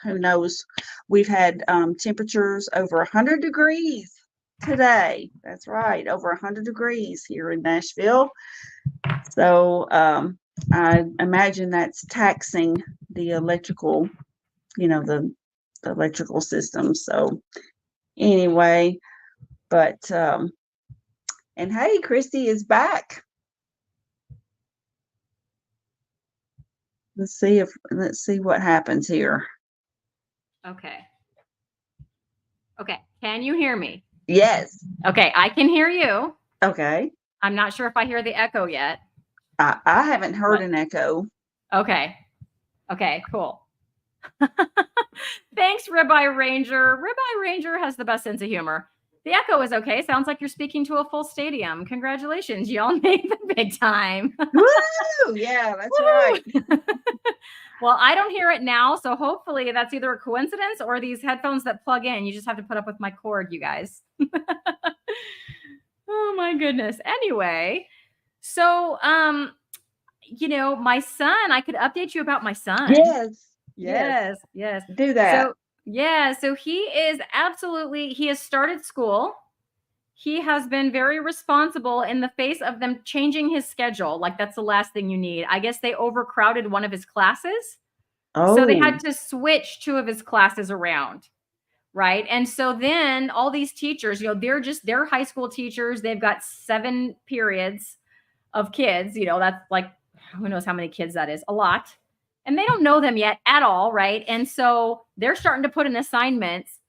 who knows? We've had temperatures over 100 degrees today. That's right, over 100 degrees here in Nashville. So I imagine that's taxing the electrical, the electrical system. So anyway, but and hey, Cristie is back. Let's see what happens here. Okay. Okay. Can you hear me? Yes. Okay. I can hear you. Okay. I'm not sure if I hear the echo yet. I haven't heard an echo. Okay. Okay, cool. Thanks, Ribeye Ranger. Ribeye Ranger has the best sense of humor. The echo is okay. Sounds like you're speaking to a full stadium. Congratulations. Y'all made the big time. Woo! Yeah, that's right. Well, I don't hear it now. So hopefully that's either a coincidence or these headphones that plug in. You just have to put up with my cord, you guys. Oh my goodness. Anyway, so my son, I could update you about my son. Yes. Yes. Do that. So he has started school. He has been very responsible in the face of them changing his schedule. Like, that's the last thing you need. I guess they overcrowded one of his classes. So they had to switch two of his classes around. Right. And so then all they're high school teachers. They've got 7 periods of kids. That's like, who knows how many kids that is? A lot. And they don't know them yet at all. Right. And so they're starting to put in assignments,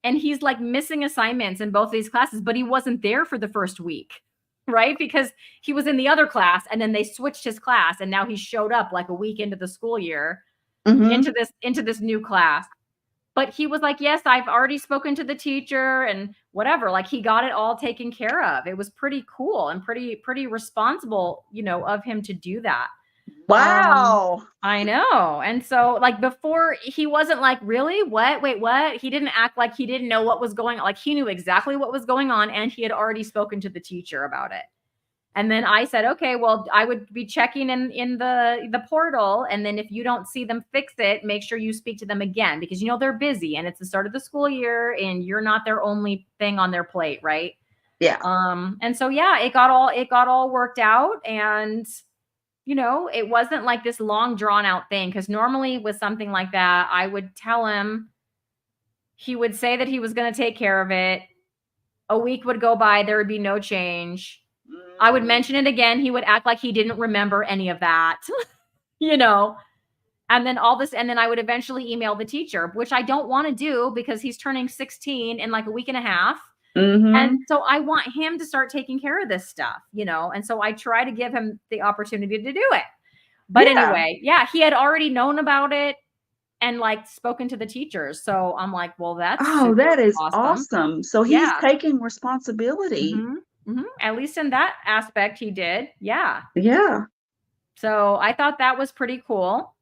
and he's like missing assignments in both of these classes, but he wasn't there for the first week. Right. Because he was in the other class, and then they switched his class, and now he showed up like a week into the school year into this new class. But he was like, yes, I've already spoken to the teacher and whatever. Like, he got it all taken care of. It was pretty cool and pretty responsible, of him to do that. Wow. I know. And so, like, before, he wasn't like, really? What? Wait, what? He didn't act like he didn't know what was going on. Like, he knew exactly what was going on, and he had already spoken to the teacher about it. And then I said, okay, well, I would be checking in the portal. And then if you don't see them fix it, make sure you speak to them again, because, they're busy and it's the start of the school year and you're not their only thing on their plate. Right. Yeah. And so, yeah, it got all worked out. And, it wasn't like this long drawn out thing. Cause normally with something like that, I would tell him, he would say that he was going to take care of it. A week would go by. There would be no change. I would mention it again. He would act like he didn't remember any of that, and then and then I would eventually email the teacher, which I don't want to do because he's turning 16 in like a week and a half. And so I want him to start taking care of this stuff, and so I try to give him the opportunity to do it. But anyway, yeah, he had already known about it and like spoken to the teachers. So I'm like, well, that is awesome. So he's taking responsibility. At least in that aspect, he did. Yeah. Yeah. So I thought that was pretty cool.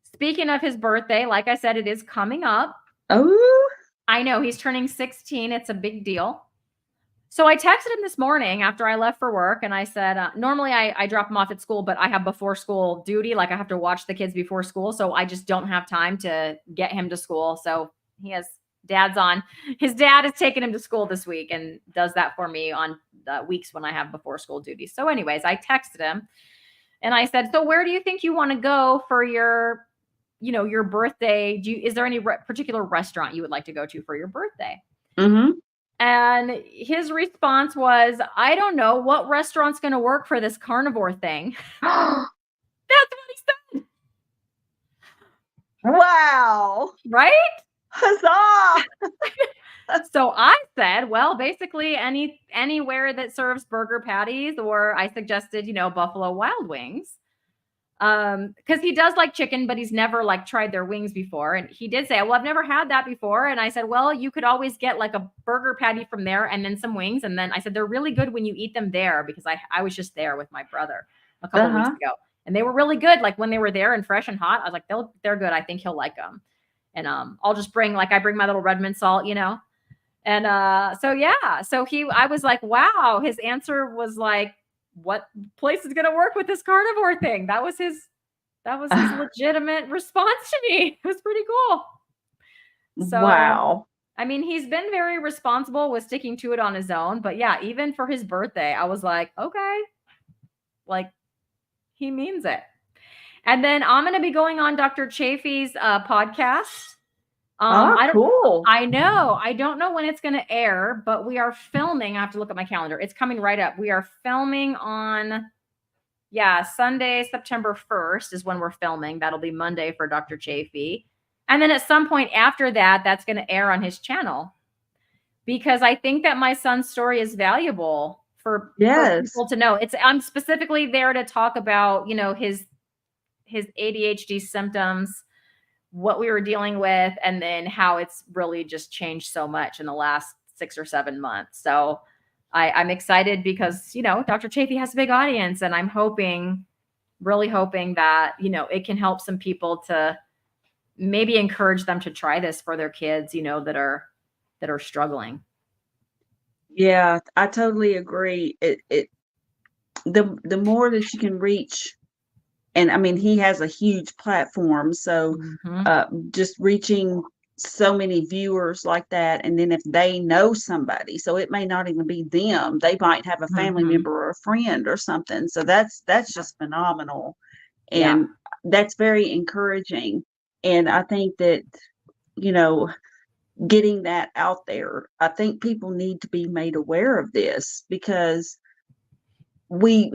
Speaking of his birthday, like I said, it is coming up. Oh, I know, he's turning 16. It's a big deal. So I texted him this morning after I left for work, and I said, normally I drop him off at school, but I have before school duty. Like, I have to watch the kids before school. So I just don't have time to get him to school. So his dad is taking him to school this week and does that for me on the weeks when I have before school duty. So anyways, I texted him and I said, so where do you think you want to go for your birthday? Is there any particular restaurant you would like to go to for your birthday? And his response was, I don't know, what restaurant's going to work for this carnivore thing. That's what he said. Wow. Right? Huzzah! So I said, well, basically anywhere that serves burger patties, or I suggested, Buffalo Wild Wings. Because he does like chicken, but he's never like tried their wings before. And he did say, well, I've never had that before. And I said, well, you could always get like a burger patty from there and then some wings. And then I said, they're really good when you eat them there, because I was just there with my brother a couple weeks ago, and they were really good. Like, when they were there and fresh and hot, I was like, they're good. I think he'll like them. And I'll just bring my little Redmond salt, And I was like, wow, his answer was like, what place is going to work with this carnivore thing? That was his legitimate response to me. It was pretty cool. So, wow. I mean, he's been very responsible with sticking to it on his own, but yeah, even for his birthday, I was like, okay, like, he means it. And then I'm going to be going on Dr. Chafee's podcast. Cool. I know. I don't know when it's going to air, but we are filming. I have to look at my calendar. It's coming right up. We are filming on, Sunday, September 1st is when we're filming. That'll be Monday for Dr. Chafee. And then at some point after that, that's going to air on his channel, because I think that my son's story is valuable for people to know. I'm specifically there to talk about, his ADHD symptoms, what we were dealing with, and then how it's really just changed so much in the last 6 or 7 months. So I'm excited because, Dr. Chafee has a big audience, and I'm really hoping that, it can help some people to maybe encourage them to try this for their kids, that are struggling. Yeah, I totally agree. The more that you can reach, and I mean, he has a huge platform, so Mm-hmm. just reaching so many viewers like that, and then if they know somebody, so it may not even be them, they might have a family Mm-hmm. member or a friend or something. So that's just phenomenal, Yeah. and that's very encouraging. And I think that, you know, getting that out there, I think people need to be made aware of this because we,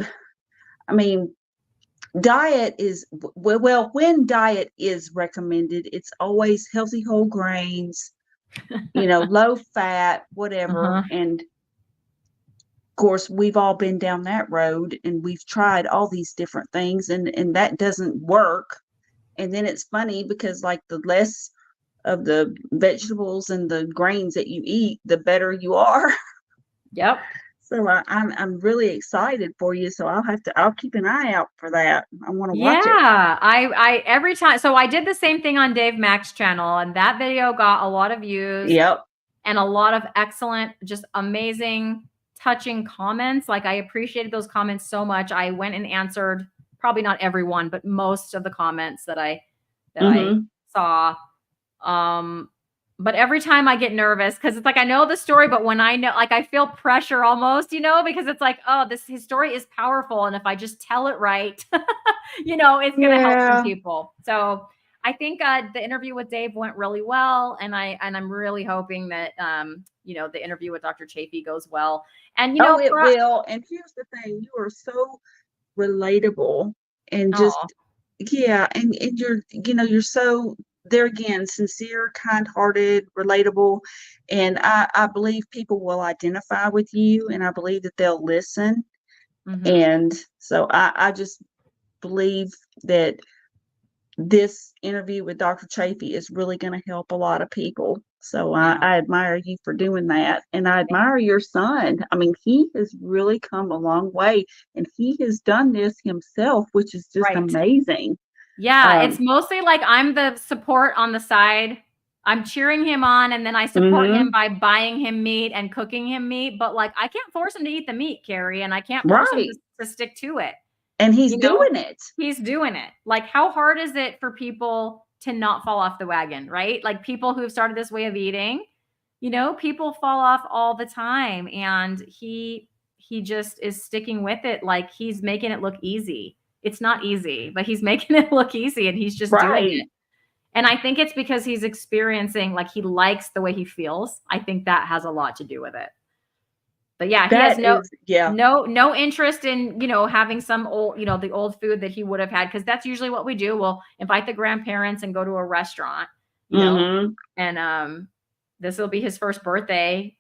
I mean, diet is well, when diet is recommended, it's always healthy whole grains, low fat, whatever. Uh-huh. And of course, we've all been down that road and we've tried all these different things, and that doesn't work. And then it's funny because like the less of the vegetables and the grains that you eat, the better you are. Yep. So I'm really excited for you. So I'll keep an eye out for that. I want to watch it. Yeah. I every time, so I did the same thing on Dave Mack's channel, and that video got a lot of views Yep. and a lot of excellent, just amazing, touching comments. Like, I appreciated those comments so much. I went and answered probably not everyone, but most of the comments that I Mm-hmm. saw. Um, but every time I get nervous because it's like I know the story, but when I know, like, I feel pressure almost, because it's like, oh, his story is powerful, and if I just tell it right, it's gonna help some Yeah. people. So I think the interview with Dave went really well, and I'm really hoping that the interview with Dr. Chafee goes well. And Oh, it will. And here's the thing, you are so relatable and oh, just, yeah, and you're so, there again, sincere, kind-hearted, relatable, and I believe people will identify with you, and I believe that they'll listen. mm-hmm, And so I just believe that this interview with Dr. Chafee is really going to help a lot of people. So yeah, I admire you for doing that. And I admire your son. I mean, he has really come a long way and he has done this himself, which is just right. amazing. Yeah, it's Um, mostly like I'm the support on the side. I'm cheering him on, and then I support him mhm, by buying him meat and cooking him meat. But like, I can't force him to eat the meat, Carrie, and I can't force him right. to stick to it. And he's You know, doing it. he's doing it. Like, how hard is it for people to not fall off the wagon, right? Like, people who've started this way of eating, people fall off all the time, and he just is sticking with it. Like, he's making it look easy. It's not easy, but he's making it look easy, and he's just doing Right. it. And I think it's because he's experiencing, like, he likes the way he feels. I think that has a lot to do with it. But yeah, he has That is, yeah. no interest in, having some old, the old food that he would have had, because that's usually what we do. We'll invite the grandparents and go to a restaurant, Hmm. and this will be his first birthday.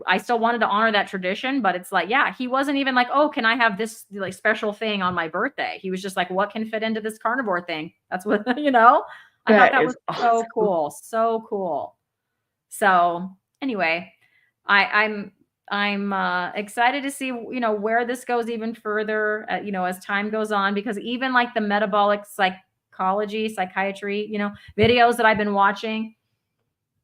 I still wanted to honor that tradition, but it's like, yeah, he wasn't even like, oh, can I have this like special thing on my birthday? He was just like, what can fit into this carnivore thing? That's what, I thought That that is was so awesome. cool. So cool. So anyway, I'm excited to see, where this goes even further, as time goes on, because even like the metabolic psychiatry, videos that I've been watching,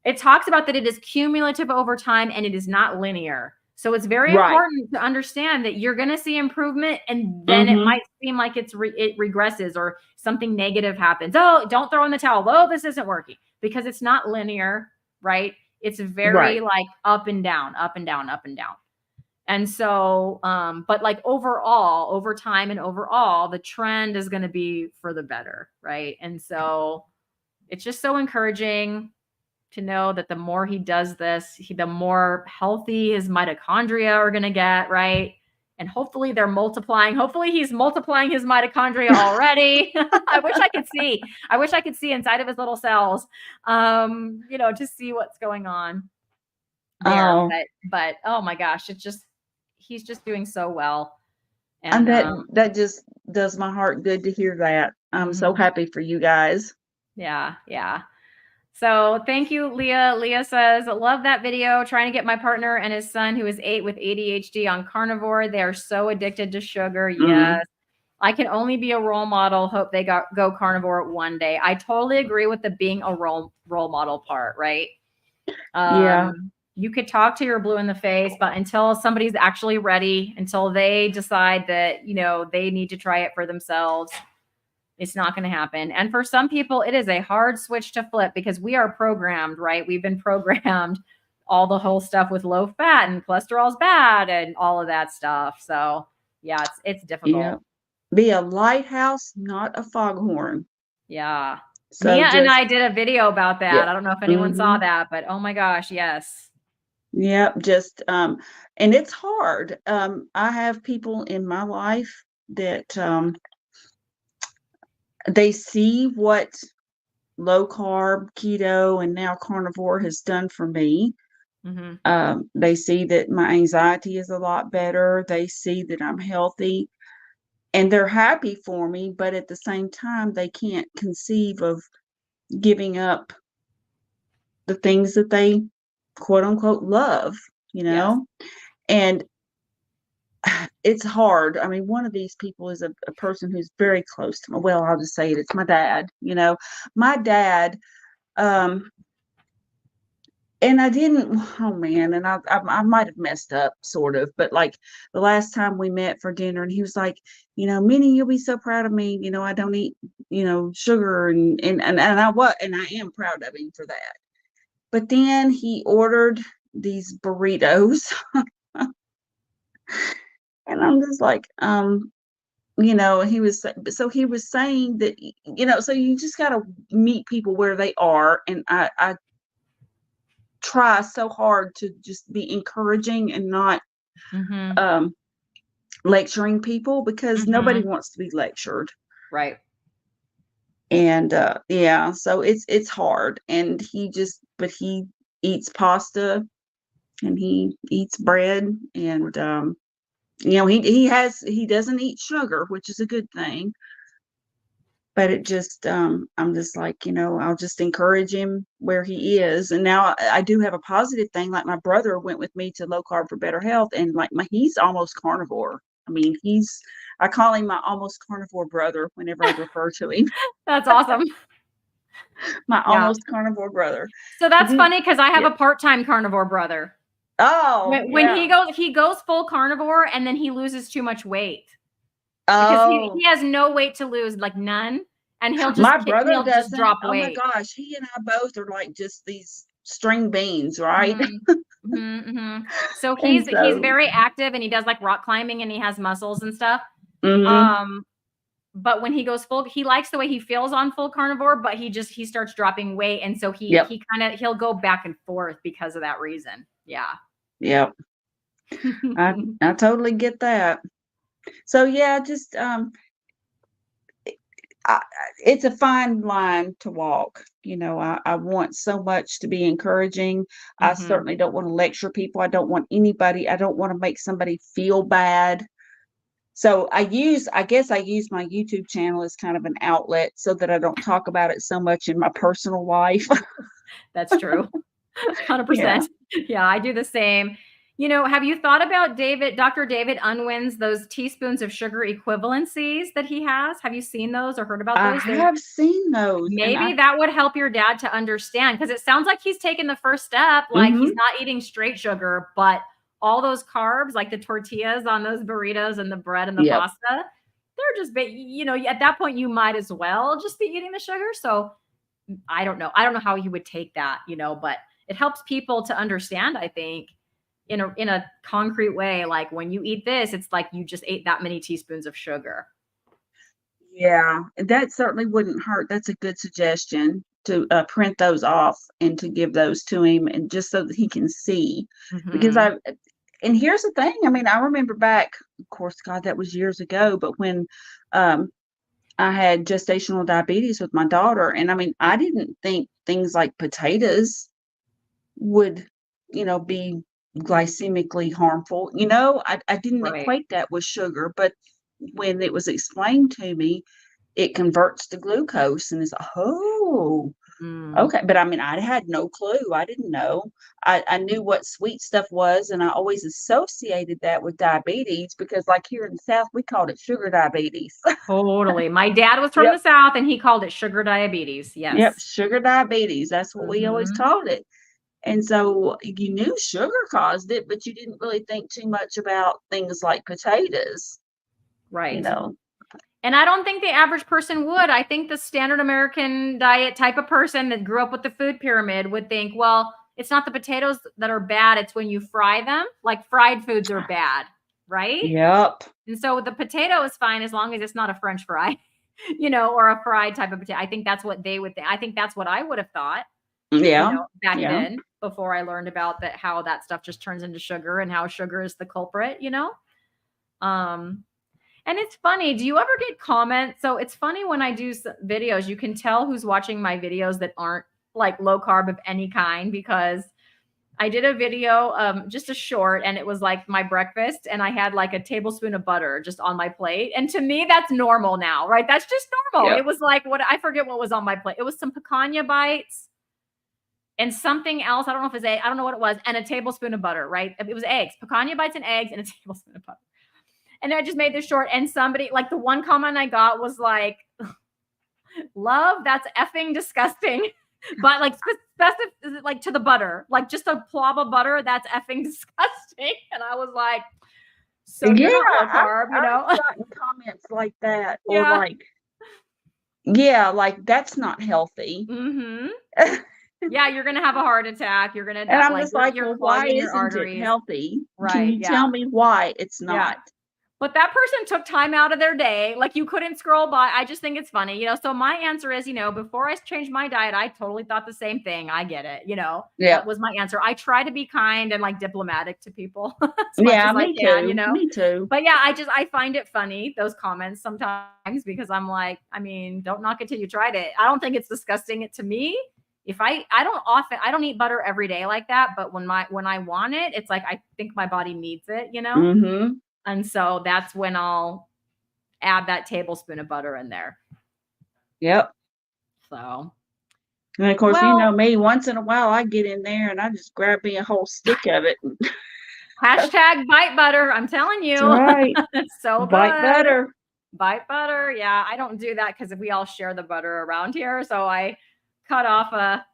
it talks about that it is cumulative over time and it is not linear. So it's very Right. important to understand that you're going to see improvement, and then it Hmm. might seem like it regresses or something negative happens. Oh, don't throw in the towel. Oh, this isn't working, because it's not linear, right? It's very Right. like up and down, up and down, up and down. And so, but like overall, over time and overall, the trend is going to be for the better, right? And so it's just so encouraging to know that the more he does this, the more healthy his mitochondria are going to get, right? And hopefully they're multiplying. Hopefully he's multiplying his mitochondria already. I wish I could see. I wish I could see inside of his little cells, to see what's going on there. Oh, But oh my gosh, he's just doing so well. and And that just does my heart good to hear that. I'm so mhm. happy for you guys. Yeah, yeah. So thank you, Leah. Leah says, love that video. Trying to get my partner and his son, who is 8 with ADHD, on carnivore. They are so addicted to sugar. Mhm. Yes. I can only be a role model. Hope they go carnivore one day. I totally agree with the being a role model part, right? Yeah. You could talk to your blue in the face, but until somebody's actually ready, until they decide that, they need to try it for themselves, it's not going to happen. And for some people, it is a hard switch to flip because we are programmed, right? We've been programmed all the whole stuff with low fat and cholesterol's bad and all of that stuff. So yeah, it's Yeah. difficult. Be a lighthouse, not a foghorn. Yeah. So Mia and just I did a video about that. yeah. I don't know if anyone saw Mhm. that, but oh my gosh, yes. Yep, just, and it's hard. I have people in my life that, they see what low carb, keto, and now carnivore has done for me. Hmm. They see that my anxiety is a lot better. They see that I'm healthy, and they're happy for me, but at the same time, they can't conceive of giving up the things that they quote unquote love, you Yes. know? And it's hard. I mean, one of these people is a person who's very close to me. Well, I'll just say it. It's my dad. My dad, um, and I didn't, oh man, and I might have messed up sort of, but like the last time we met for dinner, and he was like, Minnie, you'll be so proud of me. I don't eat, sugar, and I am proud of him for that. But then he ordered these burritos, and I'm just like, he was saying that, so you just got to meet people where they are. And I try so hard to just be encouraging and not Hmm. um, lecturing people, because nobody Hmm. wants to be lectured. Right. And yeah, so it's hard. And but he eats pasta, and he eats bread, and he doesn't eat sugar, which is a good thing. But it just, I'm just like, I'll just encourage him where he is. And now I do have a positive thing. Like, my brother went with me to Low Carb for Better Health, and like he's almost carnivore. I mean, I call him my almost carnivore brother whenever I refer to him. That's awesome. My Yeah. almost carnivore brother. So 'Cause that's funny because I have yeah. a part-time carnivore brother. Oh, When yeah. he goes full carnivore and then he loses too much weight because he Oh, has no weight to lose, like none, and my brother he'll just doesn't. drop Oh my weight. gosh. He and I both are like just these string beans, right? Mhm. Mhm, mhm. So And he's so, very active and he does like rock climbing and he has muscles and stuff. mhm. Um, but when he goes full, he likes the way he feels on full carnivore, but he starts dropping weight, and so Yep. he'll go back and forth because of that reason. Yeah. Yep. I totally get that. So yeah, just I, it's a fine line to walk. I want so much to be encouraging. I Mhm. certainly don't want to lecture people. I don't want to make somebody feel bad. So I guess I use my YouTube channel as kind of an outlet so that I don't talk about it so much in my personal life. That's true. Yeah. 100%. Yeah, I do the same. Have you thought about Dr. David Unwin's those teaspoons of sugar equivalencies that he has? Have you seen those or heard about I those? have seen those, and Maybe that would help your dad to understand because it sounds like he's taken the first step. Like he's mhm. not eating straight sugar, but all those carbs, like the tortillas on those burritos and the bread and the Yep. pasta, they're just, at that point, you might as well just be eating the sugar. So I don't know. I don't know how he would take that, but it helps people to understand, I think, in a concrete way. Like when you eat this, it's like you just ate that many teaspoons of sugar. Yeah, that certainly wouldn't hurt. That's a good suggestion to print those off and to give those to him, and just so that he can see. Because Hmm. and here's the thing. I mean, I remember back, of course, God, that was years ago, but when um, I had gestational diabetes with my daughter, and I mean, I didn't think things like potatoes would, be glycemically harmful. I didn't Right. equate that with sugar, but when it was explained to me, it converts to glucose, and it's, oh. Mm. Okay, but I mean, I had no clue. I didn't know. I knew what sweet stuff was, and I always associated that with diabetes because, like here in the South, we called it sugar diabetes. Totally. My dad was from Yep, the South and he called it sugar diabetes. yep, Yes. sugar diabetes. That's what we always Mhm. called it. And so you knew sugar caused it, but you didn't really think too much about things like potatoes, you Right. know. And I don't think the average person would. I think the standard American diet type of person that grew up with the food pyramid would think, well, it's not the potatoes that are bad, it's when you fry them. Like fried foods are bad, right? Yep. And so the potato is fine as long as it's not a French fry, or a fried type of potato. I think that's what they would think. I think that's what I would have thought, Yeah. back Yeah. then before I learned about that, how that stuff just turns into sugar and how sugar is the culprit. Um, and it's funny. Do you ever get comments? So it's funny when I do videos, you can tell who's watching my videos that aren't like low carb of any kind because I did a video, just a short, and it was like my breakfast, and I had like a tablespoon of butter just on my plate. And to me, that's normal now, right? That's just normal. Yep. It was like I forget what was on my plate. It was some picanha bites and something else. I don't know if it's I don't know what it was, and a tablespoon of butter, right? It was eggs, picanha bites and eggs, and a tablespoon of butter. And I just made this short, and somebody, like, the one comment I got was like, "Love, that's effing disgusting." But like specific, like to the butter, like just a plop of butter, that's effing disgusting. And I was like, "So Yeah, you're not low I've carb, you know?" I've gotten comments like that or Yeah. like, yeah, like that's not healthy. Mhm. Yeah, you're gonna have a heart attack. You're gonna And die. I'm Like just like, you're "Well, why clogging your isn't it arteries. healthy? Can Right. you Yeah. tell me why it's Yeah. not?" But that person took time out of their day. Like you couldn't scroll by. I just think it's funny. So my answer is, before I changed my diet, I totally thought the same thing. I get it. Yeah. That was my answer. I try to be kind and like diplomatic to people as much Yeah, as I me can. too, me too. But yeah, I find it funny, those comments sometimes because I'm like, I mean, don't knock it till you tried it. I don't think it's disgusting it to me. If I don't eat butter every day like that, but when I want it, it's like I think my body needs it. Mhm. And so that's when I'll add that tablespoon of butter in there. Yep. So, And of course, you know well, me, once in a while, I get in there and I just grab me a whole stick of it. hashtag bite butter. I'm telling That's you, right. it's so Bite good. better. Bite butter. Yeah, I don't do that because we all share the butter around here. So I cut off a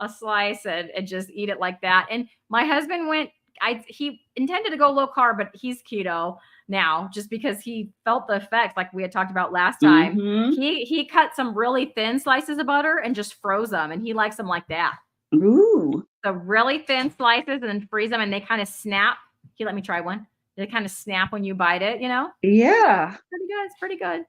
slice and just eat it like that. And my husband he intended to go low carb, but he's keto now just because he felt the effects like we had talked about last time. Mhm. He cut some really thin slices of butter and just froze them, and he likes them like that. Ooh. So really thin slices and then freeze them, and they kind of snap. He let me try one. They kind of snap when you bite it. Yeah. Pretty good. It's pretty good.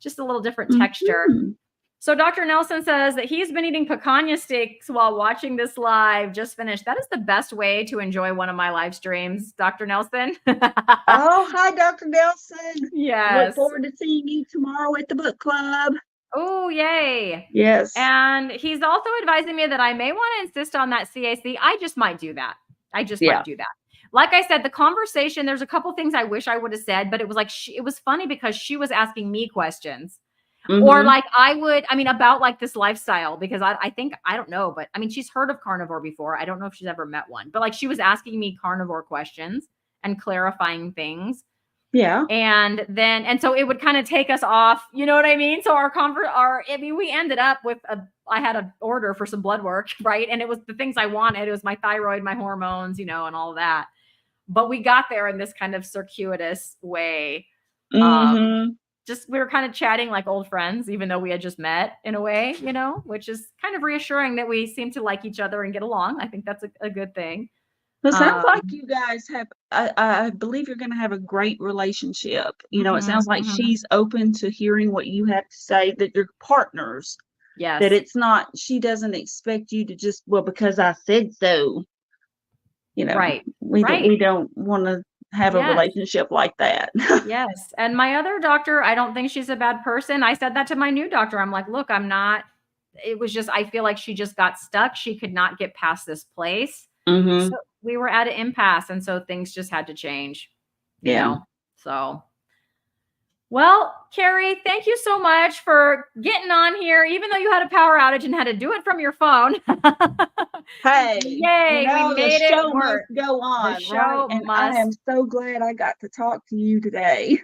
Just a little different texture. Mhm. So Dr. Nelson says that he's been eating picanha sticks while watching this live. Just finished. That is the best way to enjoy one of my live streams, Dr. Nelson. Oh, hi, Dr. Nelson. Look Yes. forward to seeing you tomorrow at the book club. Oh, yay. Yes. And he's also advising me that I may want to insist on that CAC. I just might do that. I just Yeah. might do that. Like I said, the conversation, there's a couple things I wish I would have said, but it was like, it was funny because she was asking me questions. Or Mhm. like about like this lifestyle, because I think, I don't know, but I mean, she's heard of carnivore before. I don't know if she's ever met one, but like she was asking me carnivore questions and clarifying things. Yeah. And so it would kind of take us off, you know what I mean? So we ended up with I had an order for some blood work, right? And it was the things I wanted. It was my thyroid, my hormones, and all of that. But we got there in this kind of circuitous way. Mhm. Just we were kind of chatting like old friends, even though we had just met in a way, which is kind of reassuring that we seem to like each other and get along. I think that's a good thing. It sounds like Um, you guys have I believe you're gonna have a great relationship. It mhm, sounds like mhm. she's open to hearing what you have to say, that you're partners, that Yes, it's not she doesn't expect you to just, "Well, because I said so." You know, right, we right. don't wanna have a Yes, relationship like that. yes. And my other doctor, I don't think she's a bad person. I said that to my new doctor. I'm like, look, I'm not. It was just, I feel like she just got stuck. She could not get past this place. So Mhm. we were at an impasse. And so things just had to change, you Yeah. know? So Well, Carrie, thank you so much for getting on here, even though you had a power outage and had to do it from your phone. Hey, Yay, we the made it show must work. go The on, right? show And I am must. so glad I got to talk to you today.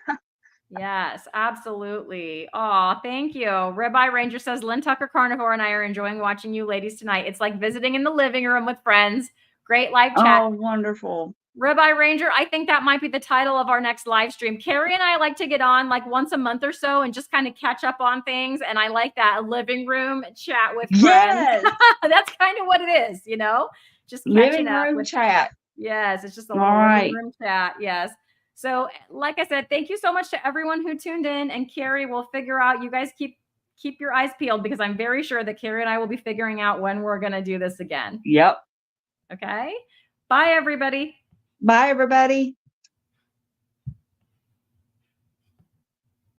Yes, absolutely. Oh, thank you. Ribeye Ranger says Lynn Tucker Carnivore and I are enjoying watching you ladies tonight. It's like visiting in the living room with friends. Great live chat. Oh, wonderful. Ribeye Ranger, I think that might be the title of our next live stream. Carrie and I like to get on like once a month or so and just kind of catch up on things. And I like that, a living room chat with friends. Yes. That's kind of what it is, you know, just catching Living up room with. Chat. Yes, it's just a All little living right. room chat. Yes. So, like I said, thank you so much to everyone who tuned in. And Carrie, will figure out. You guys keep your eyes peeled because I'm very sure that Carrie and I will be figuring out when we're going to do this again. Yep. Okay. Bye, everybody. Bye, everybody.